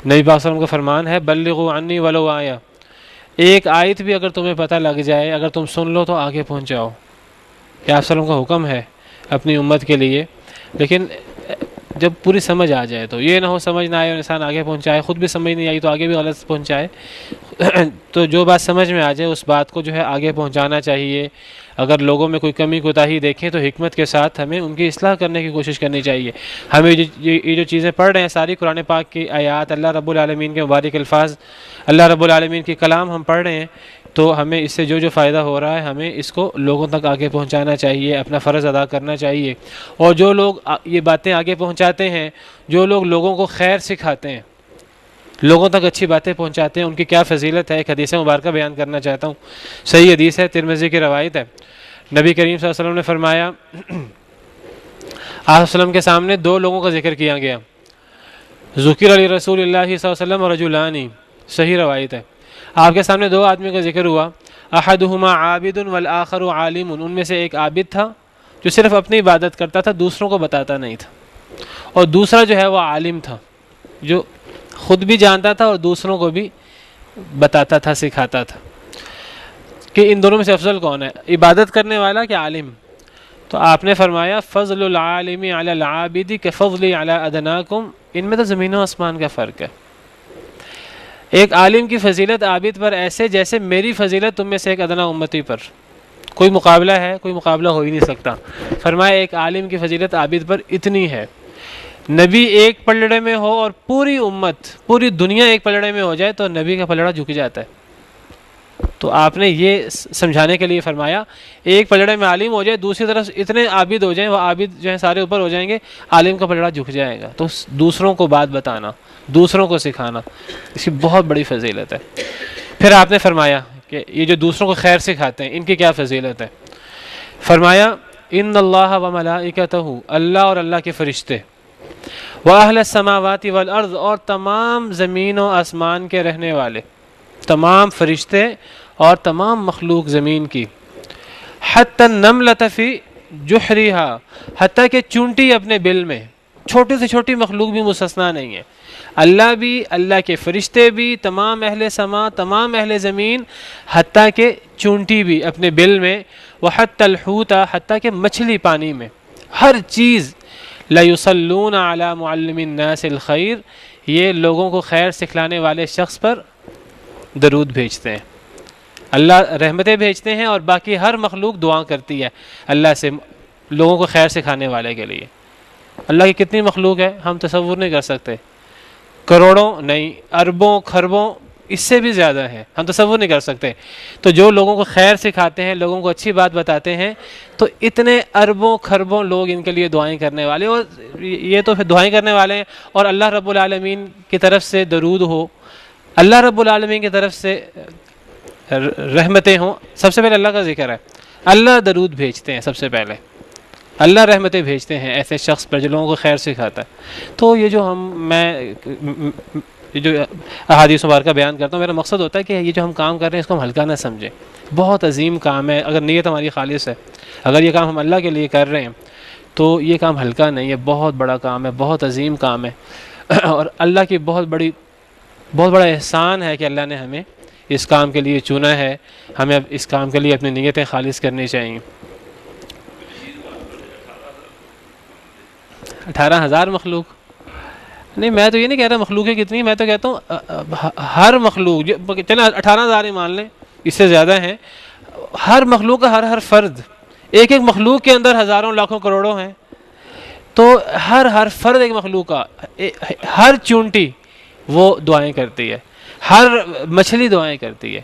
پاک صلی اللہ علیہ وسلم کا فرمان ہے بلغوا عنی ولو آیہ، ایک آیت بھی اگر تمہیں پتہ لگ جائے، اگر تم سن لو تو آگے پہنچاؤ۔ کہ آپ صلی اللہ علیہ وسلم کا حکم ہے اپنی امت کے لیے، لیکن جب پوری سمجھ آ جائے تو یہ نہ ہو سمجھ نہ آئے اور انسان آگے پہنچائے، خود بھی سمجھ نہیں آئی تو آگے بھی غلط پہنچائے۔ تو جو بات سمجھ میں آ جائے اس بات کو جو ہے آگے پہنچانا چاہیے۔ اگر لوگوں میں کوئی کمی کوتاہی دیکھیں تو حکمت کے ساتھ ہمیں ان کی اصلاح کرنے کی کوشش کرنی چاہیے۔ ہمیں یہ جو چیزیں پڑھ رہے ہیں ساری قرآن پاک کی آیات، اللہ رب العالمین کے مبارک الفاظ، اللہ رب العالمین کی کلام ہم پڑھ رہے ہیں، تو ہمیں اس سے جو فائدہ ہو رہا ہے ہمیں اس کو لوگوں تک آگے پہنچانا چاہیے، اپنا فرض ادا کرنا چاہیے۔ اور جو لوگ یہ باتیں آگے پہنچاتے ہیں، جو لوگ لوگوں کو خیر سکھاتے ہیں، لوگوں تک اچھی باتیں پہنچاتے ہیں، ان کی کیا فضیلت ہے۔ ایک حدیث مبارکہ بیان کرنا چاہتا ہوں، صحیح حدیث ہے، ترمذی کی روایت ہے۔ نبی کریم صلی اللہ علیہ وسلم نے فرمایا، آپ صلی اللہ علیہ وسلم کے سامنے دو لوگوں کا ذکر کیا گیا، ذکر علی رسول اللہ صلی اللہ علیہ وسلم رجلانی، صحیح روایت ہے۔ آپ کے سامنے دو آدمی کا ذکر ہوا، احدہما عابد والآخر عالم، ان میں سے ایک عابد تھا جو صرف اپنی عبادت کرتا تھا، دوسروں کو بتاتا نہیں تھا، اور دوسرا جو ہے وہ عالم تھا، جو خود بھی جانتا تھا اور دوسروں کو بھی بتاتا تھا، سکھاتا تھا۔ کہ ان دونوں میں سے افضل کون ہے، عبادت کرنے والا کہ عالم؟ تو آپ نے فرمایا فضل العالم علی العابد کفضلی علی ادناکم، ان میں تو زمین و آسمان کا فرق ہے۔ ایک عالم کی فضیلت عابد پر ایسے جیسے میری فضیلت تم میں سے ایک ادنا امتی پر۔ کوئی مقابلہ ہے؟ کوئی مقابلہ ہو ہی نہیں سکتا۔ فرمایا ایک عالم کی فضیلت عابد پر اتنی ہے، نبی ایک پلڑے میں ہو اور پوری امت، پوری دنیا ایک پلڑے میں ہو جائے تو نبی کا پلڑا جھک جاتا ہے۔ تو آپ نے یہ سمجھانے کے لیے فرمایا ایک پلڑے میں عالم ہو جائے، دوسری طرف اتنے عابد ہو جائیں، وہ عابد جو ہیں سارے اوپر ہو جائیں گے، عالم کا پلڑا جھک جائے گا۔ تو دوسروں کو بات بتانا، دوسروں کو سکھانا، اس کی بہت بڑی فضیلت ہے۔ پھر آپ نے فرمایا کہ یہ جو دوسروں کو خیر سکھاتے ہیں ان کی کیا فضیلت ہے؟ فرمایا ان اللہ و ملائکتہ، اللہ اور اللہ کے فرشتے، وَأَهْلَ السَّمَاوَاتِ وَالْأَرْضِ، اور تمام زمین و آسمان کے رہنے والے، تمام فرشتے اور تمام مخلوق زمین کی، حتی النملۃ فی جحریہا، حتیٰ کہ چونٹی اپنے بل میں، چھوٹی سے چھوٹی مخلوق بھی مستثنا نہیں ہے، اللہ بھی، اللہ کے فرشتے بھی، تمام اہل سما، تمام اہل زمین، حتیٰ کہ چونٹی بھی اپنے بل میں، وحتی الحوت، حتیٰ کہ مچھلی پانی میں، ہر چیز، لَيُصَلُّونَ عَلَى مُعَلِّمِ النَّاسِ الْخَيْرِ، یہ لوگوں کو خیر سکھلانے والے شخص پر درود بھیجتے ہیں۔ اللہ رحمتیں بھیجتے ہیں اور باقی ہر مخلوق دعا کرتی ہے اللہ سے لوگوں کو خیر سکھانے والے کے لیے۔ اللہ کی کتنی مخلوق ہے ہم تصور نہیں کر سکتے، کروڑوں نہیں، اربوں کھربوں، اس سے بھی زیادہ ہیں، ہم تصور نہیں کر سکتے۔ تو جو لوگوں کو خیر سکھاتے ہیں، لوگوں کو اچھی بات بتاتے ہیں، تو اتنے اربوں کھربوں لوگ ان کے لیے دعائیں کرنے والے، اور یہ تو پھر دعائیں کرنے والے ہیں، اور اللہ رب العالمین کی طرف سے درود ہو، اللہ رب العالمین کی طرف سے رحمتیں ہوں۔ سب سے پہلے اللہ کا ذکر ہے، اللہ درود بھیجتے ہیں، سب سے پہلے اللہ رحمتیں بھیجتے ہیں ایسے شخص پر جو لوگوں کو خیر سکھاتا ہے۔ تو یہ جو یہ جو احادیث مبارکہ بیان کرتا ہوں، میرا مقصد ہوتا ہے کہ یہ جو ہم کام کر رہے ہیں اس کو ہم ہلکا نہ سمجھیں، بہت عظیم کام ہے۔ اگر نیت ہماری خالص ہے، اگر یہ کام ہم اللہ کے لیے کر رہے ہیں تو یہ کام ہلکا نہیں ہے، بہت بڑا کام ہے، بہت عظیم کام ہے، اور اللہ کی بہت بڑا احسان ہے کہ اللہ نے ہمیں اس کام کے لیے چنا ہے۔ ہمیں اب اس کام کے لیے اپنی نیتیں خالص کرنی چاہیے۔ 18,000 مخلوق نہیں، میں تو یہ نہیں کہہ رہا مخلوق ہے کتنی، میں تو کہتا ہوں ہر مخلوق، چلیں 18,000 ہی مان لیں، اس سے زیادہ ہیں، ہر مخلوق کا ہر فرد، ایک ایک مخلوق کے اندر ہزاروں لاکھوں کروڑوں ہیں، تو ہر فرد ایک مخلوق کا، ہر چونٹی وہ دعائیں کرتی ہے، ہر مچھلی دعائیں کرتی ہے،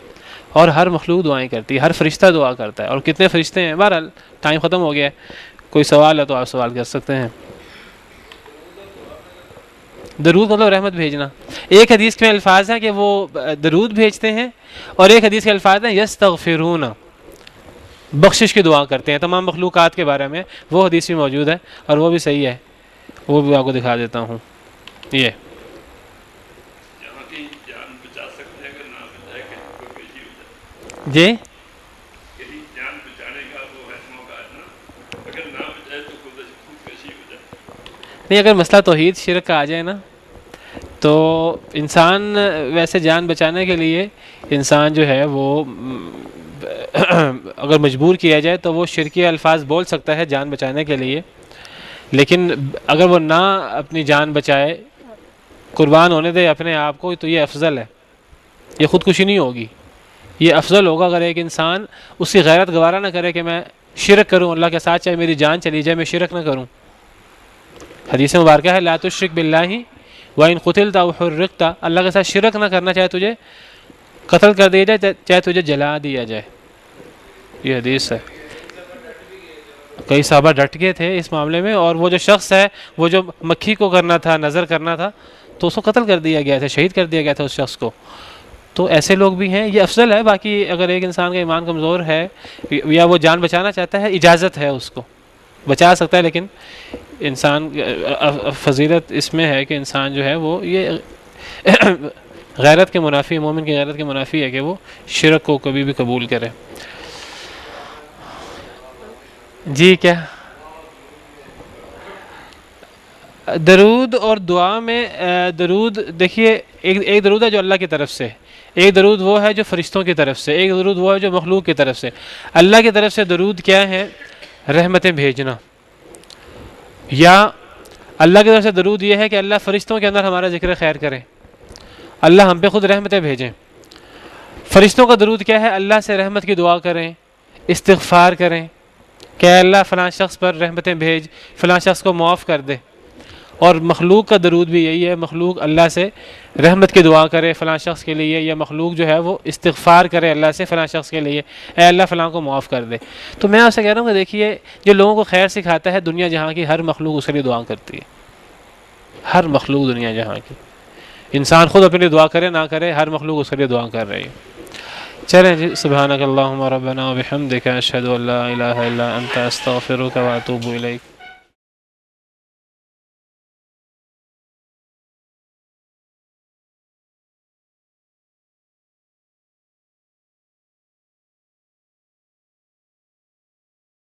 اور ہر مخلوق دعائیں کرتی ہے، ہر فرشتہ دعا کرتا ہے۔ اور کتنے فرشتے ہیں؟ بہرحال ٹائم ختم ہو گیا ہے، کوئی سوال ہے تو آپ سوال کر سکتے ہیں۔ درود مطلب رحمت بھیجنا۔ ایک حدیث میں الفاظ ہیں کہ وہ درود بھیجتے ہیں، اور ایک حدیث کے الفاظ ہیں یستغفرون، بخشش کی دعا کرتے ہیں تمام مخلوقات کے بارے میں، وہ حدیث بھی موجود ہے اور وہ بھی صحیح ہے، وہ بھی آپ کو دکھا دیتا ہوں۔ یہ جی نہیں، اگر مسئلہ توحید شرک کا آ جائے نا تو انسان ویسے جان بچانے کے لیے انسان جو ہے وہ اگر مجبور کیا جائے تو وہ شرکی الفاظ بول سکتا ہے جان بچانے کے لیے، لیکن اگر وہ نہ اپنی جان بچائے، قربان ہونے دے اپنے آپ کو، تو یہ افضل ہے، یہ خودکشی نہیں ہوگی، یہ افضل ہوگا اگر ایک انسان اس کی غیرت گوارا نہ کرے کہ میں شرک کروں اللہ کے ساتھ، چاہے میری جان چلی جائے میں شرک نہ کروں۔ حدیث مبارکہ ہے لا تشرک باللہ وَإِن قُتِلْتَ أَوْ حُرِّقْتَ، اللہ کے ساتھ شرک نہ کرنا، چاہے تجھے قتل کر دیا جائے، چاہے تجھے جلا دیا جائے، یہ حدیث ہے۔ کئی صحابہ ڈٹ گئے تھے اس معاملے میں، اور وہ جو شخص ہے وہ جو مکھی کو کرنا تھا، نظر کرنا تھا، تو اس کو قتل کر دیا گیا تھا، شہید کر دیا گیا تھا اس شخص کو۔ تو ایسے لوگ بھی ہیں، یہ افضل ہے۔ باقی اگر ایک انسان کا ایمان کمزور ہے یا وہ جان بچانا چاہتا ہے، اجازت ہے، اس کو بچا سکتا ہے، لیکن انسان فضیلت اس میں ہے کہ انسان جو ہے وہ یہ غیرت کے منافی، مومن کی غیرت کے منافی ہے کہ وہ شرک کو کبھی بھی قبول کرے۔ جی کیا درود اور دعا میں درود دیکھیے، ایک درود ہے جو اللہ کی طرف سے، ایک درود وہ ہے جو فرشتوں کی طرف سے، ایک درود وہ ہے جو مخلوق کی طرف سے۔ اللہ کی طرف سے درود کیا ہے؟ رحمتیں بھیجنا، یا اللہ کی طرف سے درود یہ ہے کہ اللہ فرشتوں کے اندر ہمارا ذکر خیر کرے، اللہ ہم پہ خود رحمتیں بھیجیں۔ فرشتوں کا درود کیا ہے؟ اللہ سے رحمت کی دعا کریں، استغفار کریں کہ اے اللہ فلاں شخص پر رحمتیں بھیج، فلاں شخص کو معاف کر دے۔ اور مخلوق کا درود بھی یہی ہے، مخلوق اللہ سے رحمت کی دعا کرے فلاں شخص کے لیے، یا مخلوق جو ہے وہ استغفار کرے اللہ سے فلاں شخص کے لیے، اے اللہ فلاں کو معاف کر دے۔ تو میں آپ سے کہہ رہا ہوں کہ دیکھیے، جو لوگوں کو خیر سکھاتا ہے، دنیا جہاں کی ہر مخلوق اس کے لیے دعا کرتی ہے، ہر مخلوق دنیا جہاں کی، انسان خود اپنے لیے دعا کرے نہ کرے، ہر مخلوق اس کے لیے دعا کر رہی ہے۔ چلیں جی، سبحانک اللہم ربنا وبحمدک، اشہد ان لا الہ الا انت، استغفرک واتوب الیک۔